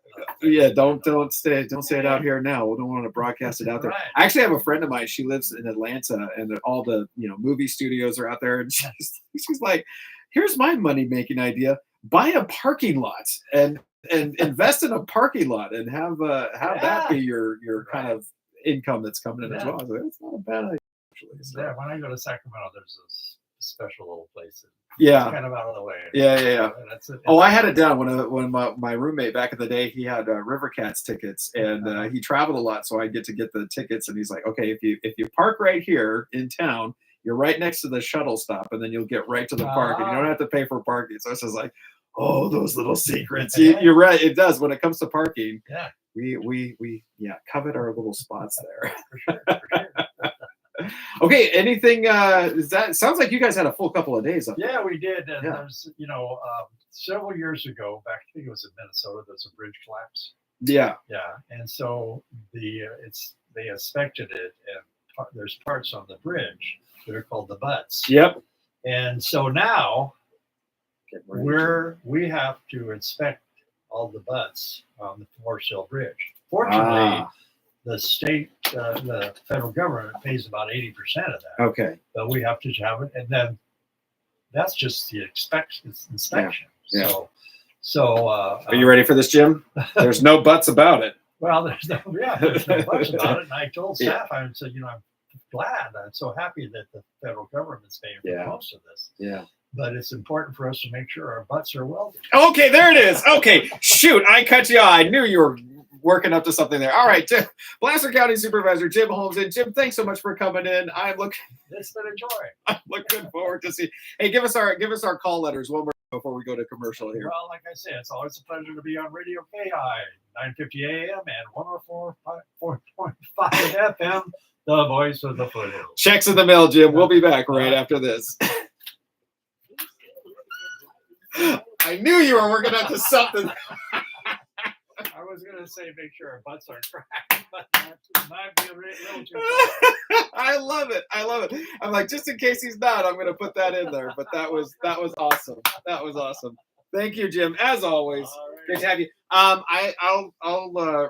Yeah, don't say it out here now. We don't want to broadcast it out there. I actually have a friend of mine. She lives in Atlanta, and all the movie studios are out there. And she's like, here's my money making idea: buy a parking lot. And and invest in a parking lot and have that be your kind of income that's coming in as well. So that's not a bad idea, actually. So. Yeah, when I go to Sacramento, there's this special little place. Yeah, it's kind of out of the way. Yeah. And that's it. Oh, I had it down when my roommate back in the day, he had River Cats tickets, and he traveled a lot, so I get the tickets. And he's like, okay, if you park right here in town, you're right next to the shuttle stop, and then you'll get right to the park, and you don't have to pay for parking. So it's just like, oh, those little secrets. You're right. It does when it comes to parking. Yeah, we covet our little spots there. For sure. Okay, anything? Sounds like you guys had a full couple of days up there. Yeah, we did. And there's, several years ago, back I think it was in Minnesota, there's a bridge collapse. Yeah. Yeah, and so they inspected it, and there's parts on the bridge that are called the butts. Yep. And so now we have to inspect all the butts on the Forest Hill Bridge. Fortunately, the state, the federal government pays about 80% of that. Okay. But we have to have it, and then that's just the inspection. Yeah. So are you ready for this, Jim? There's no buts about it. Well, there's no buts about it. And I told staff, I said, I'm glad, I'm so happy that the federal government's paying for most of this. Yeah. But it's important for us to make sure our butts are welded. Okay, there it is. Okay, shoot, I cut you off. I knew you were working up to something there. All right, Placer County Supervisor Jim Holmes. And Jim, thanks so much for coming in. It's been a joy. I'm looking forward to see. Hey, give us our call letters one more before we go to commercial here. Well, like I said, it's always a pleasure to be on Radio KAHI, 950 AM and 104.5 FM, the voice of the foothills. Checks in the mail, Jim. We'll be back right after this. I knew you were working up to something. I was going to say make sure our butts are cracked, but that might be a little too I love it. I'm like, just in case he's not, I'm going to put that in there. But that was awesome. That was awesome. Thank you, Jim. As always, good to have you. I'll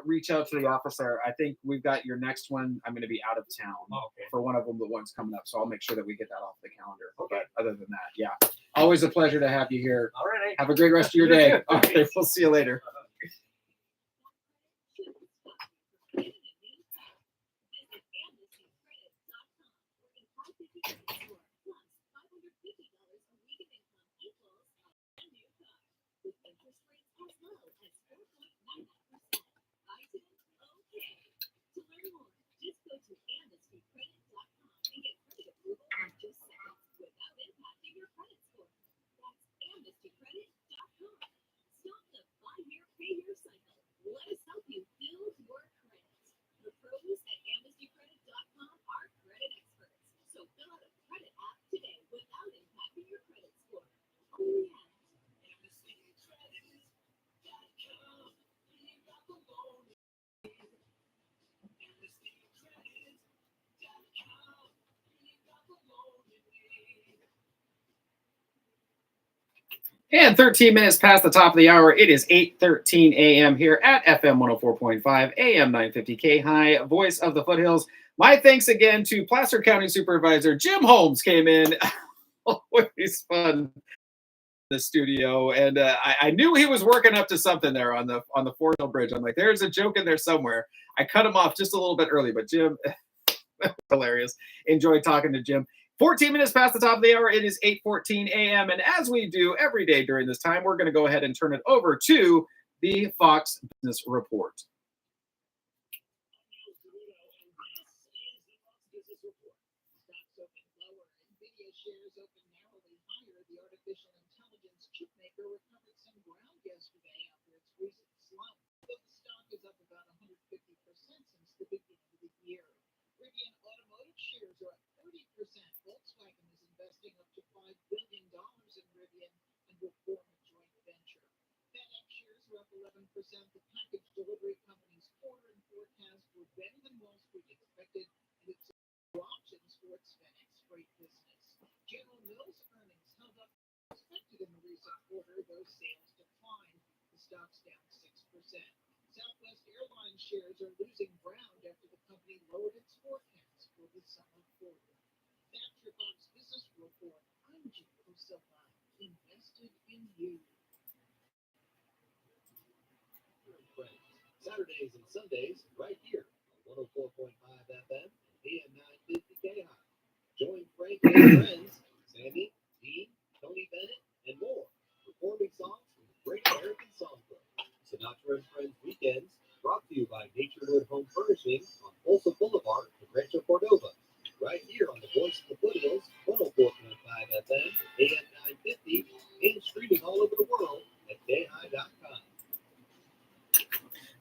reach out to the office there. I think we've got your next one. I'm going to be out of town for one of them. The one's coming up, so I'll make sure that we get that off the calendar. Okay. But other than that, yeah, always a pleasure to have you here. All right. Have a great rest of your day. Okay, we'll see you later. Let us help you build your credit. The pros at AmnestyCredit.com are credit experts. So fill out a credit app today without impacting your credit score. Only at AmnestyCredit.com. You got the loan. AmnestyCredit.com. You got the loan you need. And 13 minutes past the top of the hour, it is 8:13 a.m. here at FM 104.5, AM 950 KAHI, voice of the foothills. My thanks again to Placer County Supervisor Jim Holmes came in. Always fun in the studio. And I knew he was working up to something there on the Forest Hill Bridge. I'm like, there's a joke in there somewhere. I cut him off just a little bit early, but Jim, hilarious. Enjoyed talking to Jim. 14 minutes past the top of the hour, it is 8:14 a.m. And as we do every day during this time, we're going to go ahead and turn it over to the Fox Business Report. Volkswagen is investing up to $5 billion in Rivian and will form a joint venture. FedEx shares are up 11%. The package delivery company's quarter and forecast were better than Wall Street expected, and it's options for its FedEx freight business. General Mills earnings held up as expected in the recent quarter, though sales declined. The stock's down 6%. Southwest Airlines shares are losing ground after the company lowered its forecast for the summer quarter. That's your Fox Business Report. I'm Jim Silva, invested in you. Thursdays right here on 104.5 FM and AM 950 KAHI. Join Frank and his friends, Sandy, Dean, Tony Bennett, and more, performing songs from the Great American Songbook. Sinatra and Friends Weekends, brought to you by Naturewood Home Furnishing on Folsom Boulevard in Rancho Cordova. Right here on the Voice of the Foothills, 104.5 FM, AM 950, and streaming all over the world at KAHI.com.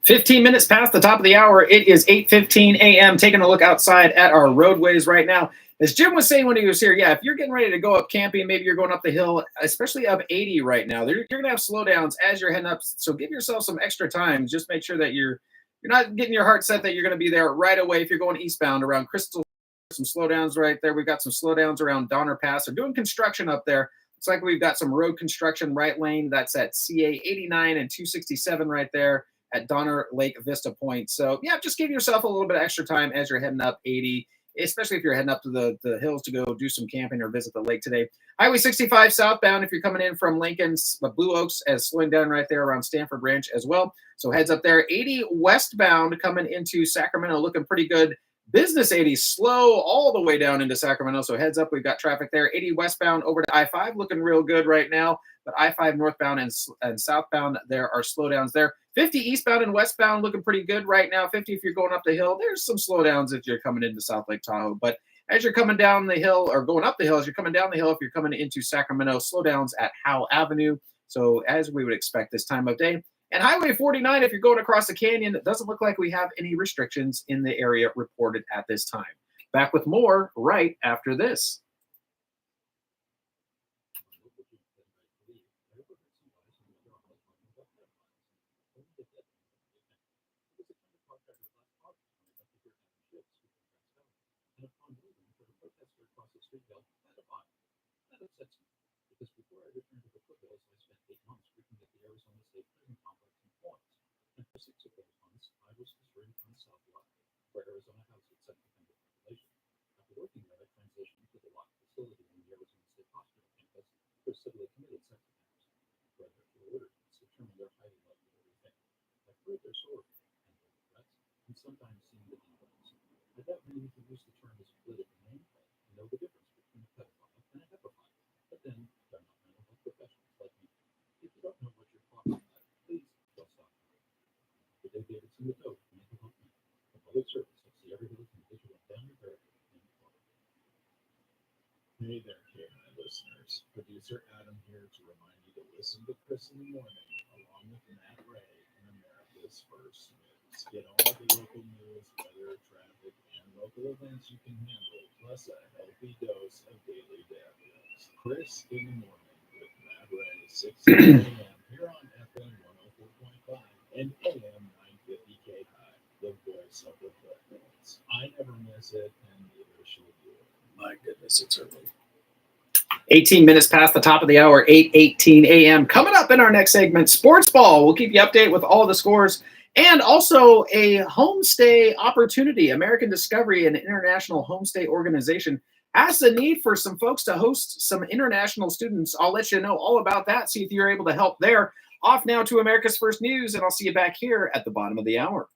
15 minutes past the top of the hour. It is 8:15 a.m. Taking a look outside at our roadways right now. As Jim was saying when he was here, yeah, if you're getting ready to go up camping, maybe you're going up the hill, especially up 80 right now, you're going to have slowdowns as you're heading up. So give yourself some extra time. Just make sure that you're not getting your heart set that you're going to be there right away. If you're going eastbound around Crystal, some slowdowns right there. We've got some slowdowns around Donner Pass. They're doing construction up there. Looks like we've got some road construction right lane. That's at CA 89 and 267 right there at Donner Lake Vista Point. So, yeah, just give yourself a little bit of extra time as you're heading up 80, especially if you're heading up to the hills to go do some camping or visit the lake today. Highway 65 southbound, if you're coming in from Lincoln's Blue Oaks, as slowing down right there around Stanford Ranch as well. So heads up there. 80 westbound coming into Sacramento, looking pretty good. Business 80 slow all the way down into Sacramento. So heads up, we've got traffic there. 80 westbound over to I-5 looking real good right now. But I-5 northbound and southbound, there are slowdowns there. 50 eastbound and westbound looking pretty good right now. 50 if you're going up the hill. There's some slowdowns if you're coming into South Lake Tahoe. But as you're coming down the hill or going up the hill, as you're coming down the hill, if you're coming into Sacramento, slowdowns at Howell Avenue. So as we would expect this time of day. And Highway 49, if you're going across the canyon, it doesn't look like we have any restrictions in the area reported at this time. Back with more right after this. Because before I returned to the foothills, I spent 8 months working at the Arizona State Prison Complex in Florence. And for 6 of those months, I was serving on South Lot, where Arizona housed its sex offender population. After working there, I transitioned to the Lot facility in the Arizona State Hospital campus for civilly committed sex offenders, where their order to determine their highly likely to offend. I've heard their stories and their regrets, and sometimes seen the details. I doubt many who use the term as a political nameplate know the difference between a pedophile and a hepaphile. But then they're not mental health professionals like me. If you don't know what you're talking about, please don't stop. Today, Davidson with Canoe, mental health man, a public service. I see everybody from digital down your barricade. Hey there, KAHI listeners. Producer Adam here to remind you to listen to Chris in the morning, along with Matt Ray in America's First News. Get all the local news, weather, traffic, and local events you can handle, plus a healthy dose of daily dad jokes. Chris in the morning with Matt Ray, 6 a.m. here on FM 104.5 and AM 950 KAHI, the voice of the foothills. I never miss it, and neither should you. My goodness, it's early. 18 minutes past the top of the hour, 8:18 a.m. Coming up in our next segment, Sports Ball. We'll keep you updated with all the scores and also a homestay opportunity. American Discovery, an international homestay organization, has the need for some folks to host some international students. I'll let you know all about that, see if you're able to help there. Off now to America's First News, and I'll see you back here at the bottom of the hour.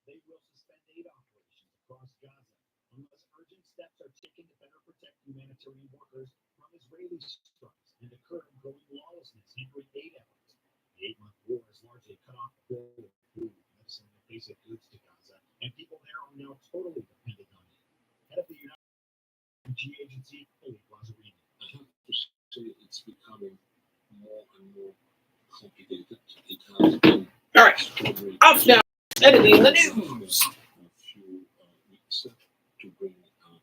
They will suspend aid operations across Gaza unless urgent steps are taken to better protect humanitarian workers from Israeli strikes and the current growing lawlessness hindering aid efforts. The 8-month war has largely cut off the flow of food, medicine, and basic goods to Gaza, and people there are now totally dependent on it. Head of the United Nations Agency, Philippe Lazzarini. I have to say it's becoming more and more complicated. It has been all right. Off now. Editing the news. A few weeks to bring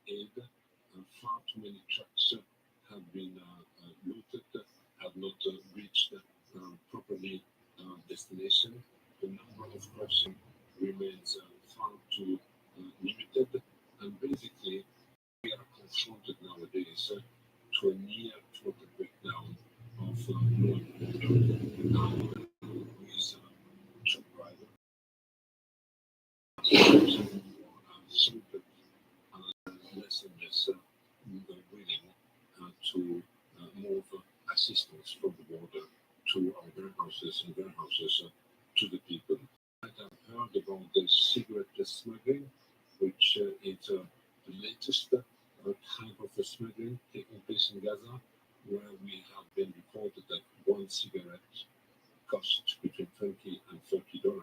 aid. Far too many trucks have been looted, have not reached properly destination. The number of crossing remains far too limited, and basically we are confronted nowadays to a near total breakdown of law and order. With truck drivers assaulted and lessen this willing to move assistance from the border to our warehouses and warehouses to the people. I have heard about the cigarette smuggling, which is the latest type of smuggling taking place in Gaza, where we have been reported that one cigarette costs between $20 and $30.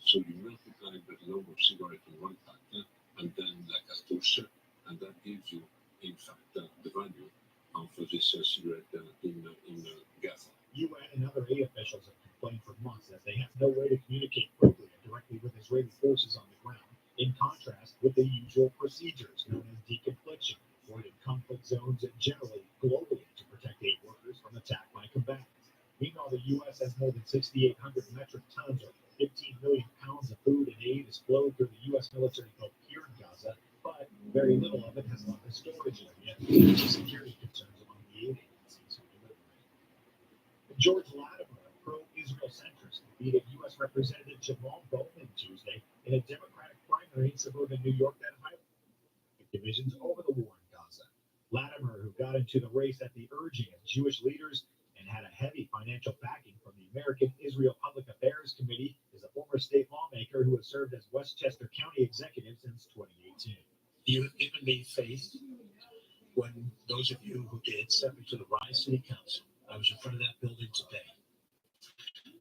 So you multiply the number of cigarettes in one pack, and then la cartouche, and that gives you, in fact, the value of this cigarette in Gaza. UN and other aid officials have complained for months that they have no way to communicate quickly and directly with Israeli forces on the ground, in contrast with the usual procedures known as deconfliction, avoiding conflict zones and generally globally to protect aid workers from attack by combatants. Meanwhile, the U.S. has more than 6,800 metric tons or 15 million pounds of food and aid has flowed through the U.S. military built here in Gaza, but very little of it has left the storage area due to security concerns among the aid agencies who deliver it. George Latimer, a pro-Israel centrist, defeated U.S. Representative Jamal Bowman Tuesday in a Democratic primary in suburban New York that highlighted divisions over the war in Gaza. Latimer, who got into the race at the urging of Jewish leaders and had a heavy financial backing from the American Israel Public Affairs Committee, is a former state lawmaker who has served as Westchester County executive since 2018. You have given me faith when those of you who did stepped into the Rise City Council. I was in front of that building today.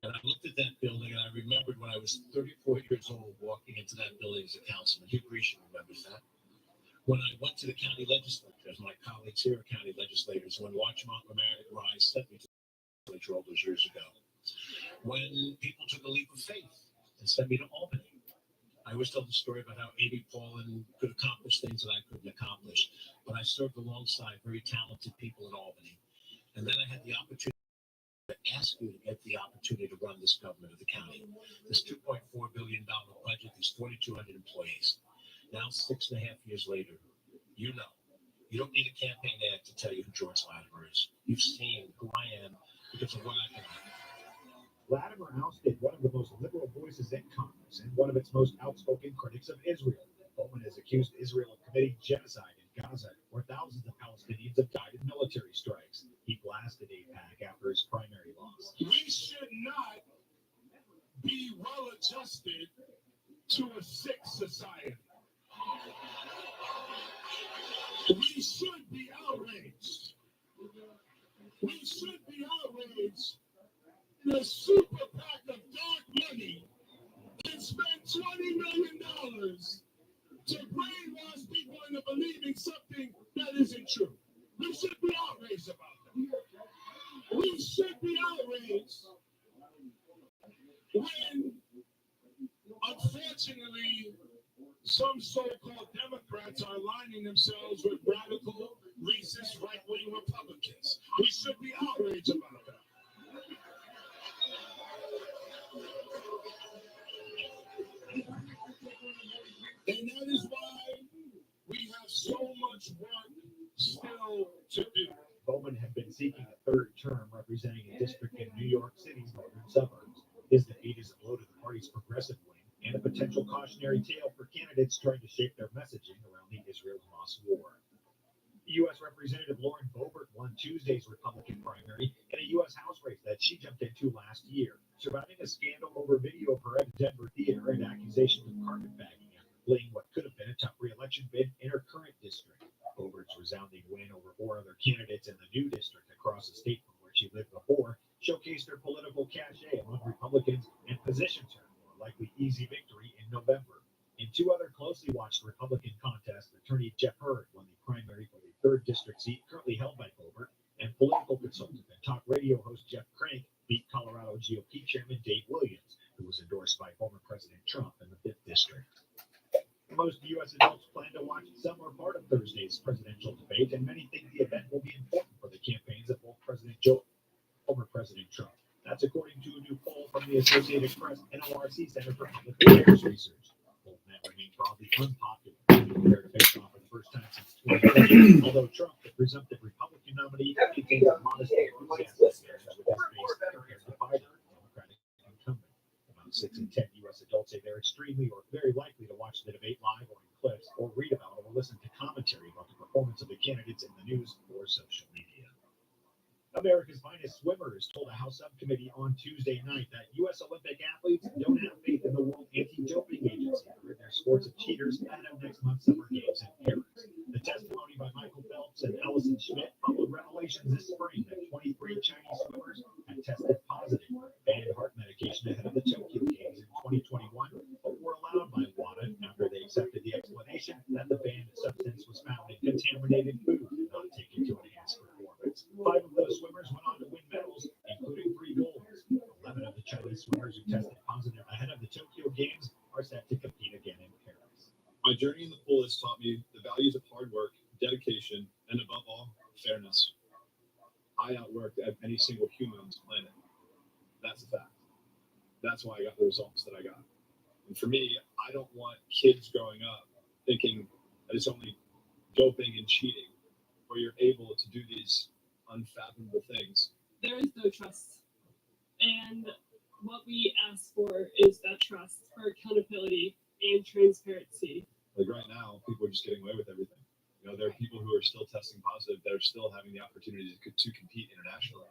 And I looked at that building and I remembered when I was 34 years old walking into that building as a councilman. Hugh Grecian remembers that. When I went to the county legislatures, my colleagues here are county legislators, when Larchmont, Mamaroneck, Rise sent me to the legislature all those years ago. When people took a leap of faith and sent me to Albany. I always tell the story about how Amy Paulin could accomplish things that I couldn't accomplish. But I served alongside very talented people in Albany. And then I had the opportunity to ask you to get the opportunity to run this government of the county. This $2.4 billion budget, these 4,200 employees. Now, 6.5 years later, you know, you don't need a campaign ad to tell you who George Latimer is. You've seen who I am because of what I've been on. Latimer ousted one of the most liberal voices in Congress and one of its most outspoken critics of Israel. Bowman has accused Israel of committing genocide in Gaza, where thousands of Palestinians have died in military strikes. He blasted AIPAC after his primary loss. We should not be well adjusted to a sick society. We should be outraged. We should be outraged. The super PAC of dark money can spend $20 million to brainwash people into believing something that isn't true. We should be outraged about that. We should be outraged when, unfortunately, some so-called Democrats are aligning themselves with radical, racist, right-wing Republicans. We should be outraged about that. And that is why we have so much work still to do. Bowman had been seeking a third term representing a district in New York City's northern suburbs. His defeat is a blow to the party's progressive wing and a potential cautionary tale for candidates trying to shape their messaging around the Israel-Hamas war. U.S. Representative Lauren Boebert won Tuesday's Republican primary in a U.S. House race that she jumped into last year, surviving a scandal over video of her at a Denver theater and accusations of carpetbagging after fleeing what could have been a tough re-election bid in her current district. Boebert's resounding win over 4 other candidates in the new district across the state from where she lived before showcased her political cachet among Republicans and positions her for a likely easy victory in November. In 2 other closely watched Republican contests, attorney Jeff Hurd won the primary for the 3rd district seat currently held by Boebert, and political consultant and talk radio host Jeff Crank beat Colorado GOP chairman Dave Williams, who was endorsed by former President Trump in the 5th district. Most U.S. adults plan to watch some or part of Thursday's presidential debate, and many think the event will be important for the campaigns of both former President Trump. That's according to a new poll from the Associated Press and NORC Center for Public Affairs Research. Poll net remains broadly unpopular. Compared to face off for the first time since 2020, although Trump, the presumptive Republican nominee, maintains a modest enthusiasm with his base compared to Biden, Democratic incumbent. About 6 in 10 U.S. adults say they're extremely or very likely to watch the debate live or in clips, House subcommittee on Tuesday night that U.S. Olympic athletes don't have faith in the World Anti-Doping Agency or in their sports of cheaters ahead of next month's Summer Games in Paris. The testimony by Michael Phelps and Allison Schmidt followed revelations this spring that 23 Chinese swimmers had tested positive for banned heart medication ahead of the Tokyo Games in 2021, but were allowed by WADA after they accepted the explanation that the banned substance was found in contaminated food and not taken to enhance performance. 5 of those swimmers went on to win medals, including 3 golds. 11 of the Chinese swimmers who tested positive ahead of the Tokyo Games are set to compete again in Paris. My journey in the pool has taught me the values of hard work, dedication, and above all, fairness. I outworked any single human on this planet. That's a fact. That's why I got the results that I got. And for me, I don't want kids growing up thinking that it's only doping and cheating, where you're able to do these unfathomable things. There is no trust. And what we ask for is that trust for accountability and transparency. Like right now, people are just getting away with everything. You know, there are people who are still testing positive that are still having the opportunity to compete internationally.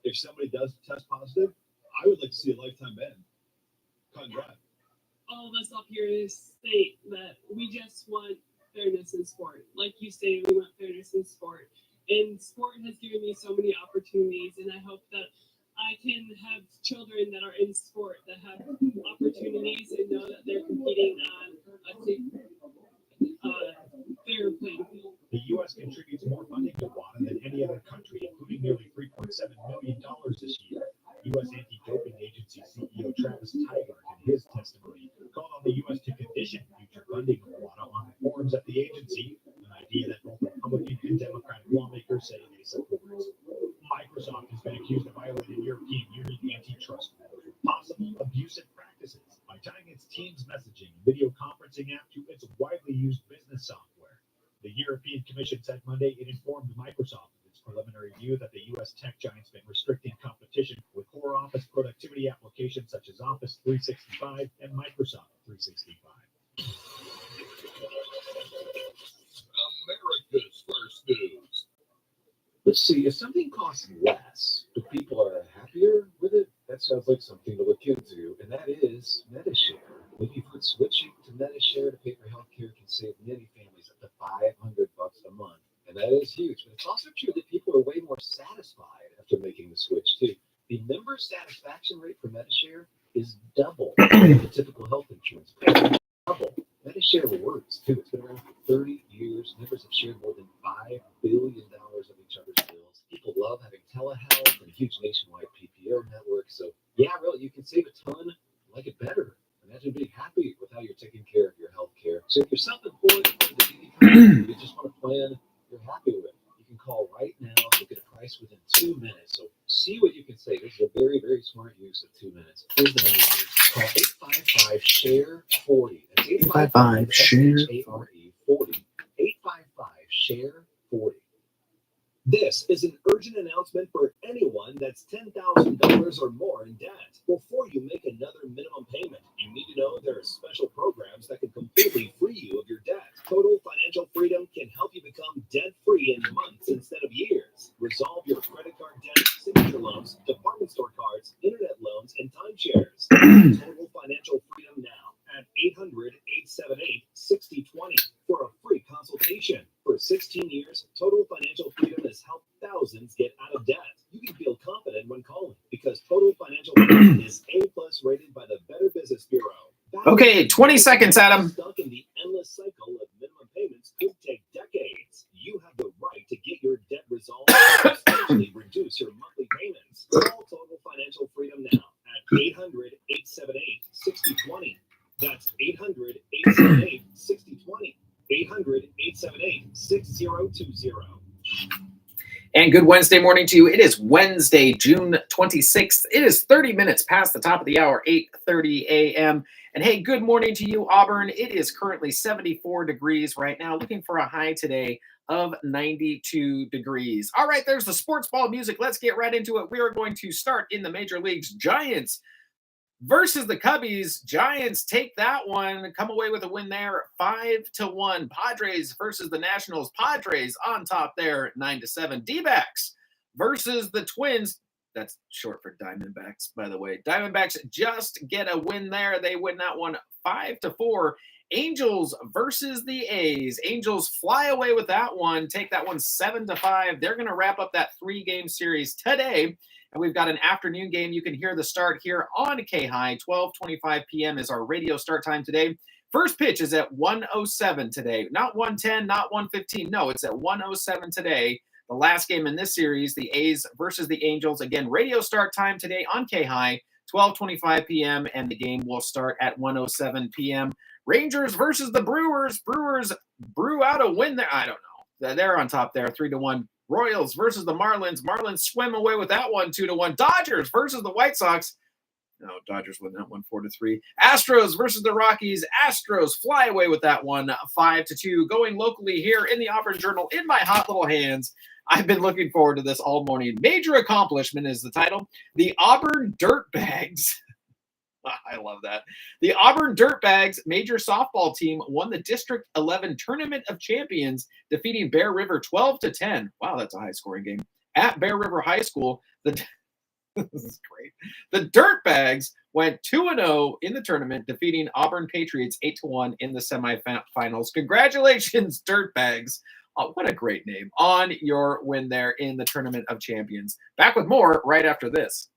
If somebody does test positive, I would like to see a lifetime ban. Cut and dry. All of us up here state that we just want fairness in sport. Like you say, we want fairness in sport. And sport has given me so many opportunities, and I hope that I can have children that are in sport that have opportunities and know that they're competing on a fair playing field. The U.S. contributes more funding to WADA than any other country, including nearly $3.7 million this year. U.S. Anti-Doping Agency CEO Travis Tygart, in his testimony, called on the U.S. to condition future funding of WADA on reforms at the agency, an idea that both Republican and Democratic lawmakers say they support. Microsoft has been accused of violating European Union antitrust rules with possible abusive practices by tying its Teams messaging and video conferencing app to its widely used business software. The European Commission said Monday it informed Microsoft of its preliminary view that the U.S. tech giant's been restricting competition with core office productivity applications such as Office 365 and Microsoft 365. America's first news. Let's see, if something costs less, but people are happier with it, that sounds like something to look into, and that is MediShare. When you've heard switching to MediShare to pay for healthcare can save many families up to $500 a month, and that is huge. But it's also true that people are way more satisfied after making the switch too. The member satisfaction rate for MediShare is double the typical health insurance plan. Double. MediShare works too. It's been around for 30 years. Members have shared more than $5 billion of each other's bills. People love having telehealth and a huge nationwide PPO network. So yeah, really, you can save a ton, like it better. Imagine being happy with how you're taking care of your health care. So if you're self-employed, you just want a plan you're happy with, you can call right now, look at a price within 2 minutes. So see what you can save. This is a very, very smart use of 2 minutes. Here's the number. Call 855-SHARE-40. That's 855-SHARE-40. 855-SHARE-40. This is an urgent announcement for anyone that's $10,000 or more in debt. Before you make another minimum payment, you need to know there are special programs that can completely free you of your debt. Total Financial Freedom can help you become debt-free in months instead of years. Resolve your credit card debt, signature loans, department store cards, internet loans, and timeshares. Total Financial Freedom now at 800-878-6020 for a free consultation. For 16 years, Total Financial Freedom has helped thousands get out of debt. You can feel confident when calling because Total Financial Freedom is A+ rated by the Better Business Bureau. Okay, 20 seconds, Adam. Stuck in the endless cycle of minimum payments could take decades. You have the right to get your debt resolved and substantially reduce your monthly payments. Call Total Financial Freedom now at 800-878-6020. That's 800-878-6020. 800-878-6020. And good Wednesday morning to you. It is Wednesday, June 26th. It is 30 minutes past the top of the hour, 8:30 a.m. And hey, good morning to you, Auburn. It is currently 74 degrees right now, looking for a high today of 92 degrees. All right, there's the sports ball music. Let's get right into it. We are going to start in the major leagues. Giants versus the Cubbies. Giants take that one, come away with a win there, 5-1. Padres versus the Nationals. Padres on top there, 9-7. D-backs versus the Twins. That's short for Diamondbacks, by the way. Diamondbacks just get a win there. They win that one 5-4. Angels versus the A's. Angels fly away with that one. Take that one 7-5. They're going to wrap up that 3-game series today. And we've got an afternoon game. You can hear the start here on KAHI. 12:25 p.m. is our radio start time today. First pitch is at 1:07 today. Not 1:10, not 1:15. No, it's at 1:07 today. The last game in this series, the A's versus the Angels. Again, radio start time today on KAHI. 12:25 p.m. and the game will start at 1:07 p.m. Rangers versus the Brewers. Brewers brew out a win there. I don't know. They're on top there, 3-1. Royals versus the Marlins. Marlins swim away with that one, 2-1. Dodgers versus the White Sox. No, Dodgers win that one, 4-3. Astros versus the Rockies. Astros fly away with that one, 5-2. Going locally here in the Auburn Journal in my hot little hands. I've been looking forward to this all morning. Major accomplishment is the title. The Auburn Dirtbags. I love that. The Auburn Dirtbags major softball team won the District 11 Tournament of Champions, defeating Bear River 12-10. Wow, that's a high-scoring game. At Bear River High School, this is great. The Dirtbags went 2-0 in the tournament, defeating Auburn Patriots 8-1 in the semifinals. Congratulations, Dirtbags. Oh, what a great name on your win there in the Tournament of Champions. Back with more right after this.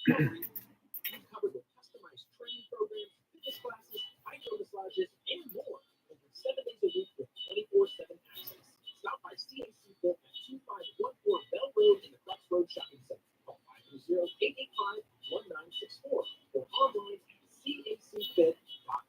Covered with customized training programs, fitness classes, hydro massages, and more. Over 7 days a week with 24/7 access. Stop by CAC Fit at 2514 Bell Road in the Clubs Road Shopping Center. Call 530-885-1964 or online at cacfit.com.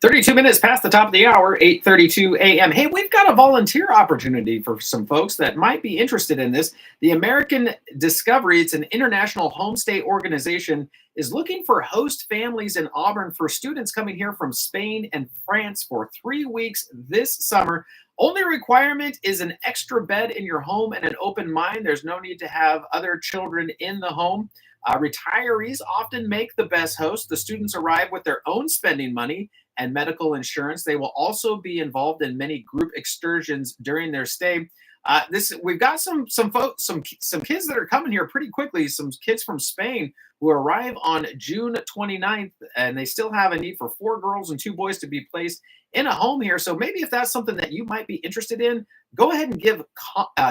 32 minutes past the top of the hour, 8:32 a.m. Hey, we've got a volunteer opportunity for some folks that might be interested in this. The American Discovery, it's an international homestay organization, is looking for host families in Auburn for students coming here from Spain and France for 3 weeks this summer. Only requirement is an extra bed in your home and an open mind. There's no need to have other children in the home. Retirees often make the best host. The students arrive with their own spending money and medical insurance. They will also be involved in many group excursions during their stay. We've got some kids that are coming here pretty quickly. Some kids from Spain who arrive on June 29th, and they still have a need for 4 girls and 2 boys to be placed in a home here. So maybe if that's something that you might be interested in, go ahead and give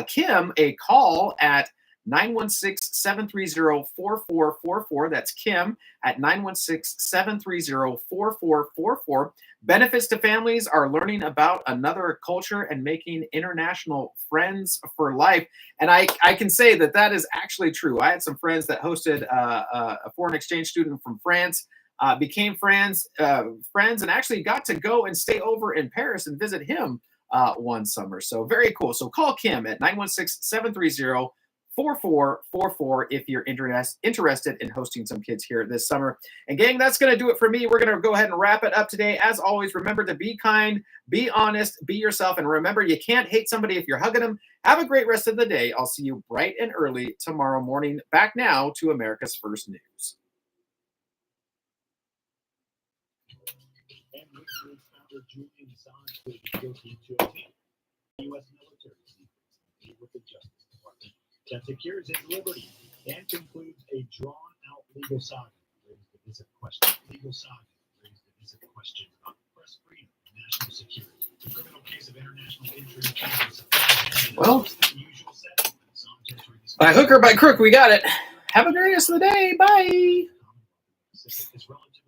Kim a call at 916-730-4444. That's Kim at 916-730-4444. Benefits to families are learning about another culture and making international friends for life. And I can say that is actually true. I had some friends that hosted a foreign exchange student from France, became friends, and actually got to go and stay over in Paris and visit him one summer. So very cool. So call Kim at 916-730-4444 if you're interested in hosting some kids here this summer. And gang, that's going to do it for me. We're going to go ahead and wrap it up today. As always, remember to be kind, be honest, be yourself, and remember, you can't hate somebody if you're hugging them. Have a great rest of the day. I'll see you bright and early tomorrow morning. Back now to America's First News. And WikiLeaks founder Julian Assange pleaded guilty to obtaining U.S. military secrets with the Justice Department that secures his liberty and concludes a drawn-out legal saga raised divisive questions. About press freedom and national security. The criminal case of international injury. Well, by hook or by crook, we got it. Have a great rest of the day. Bye.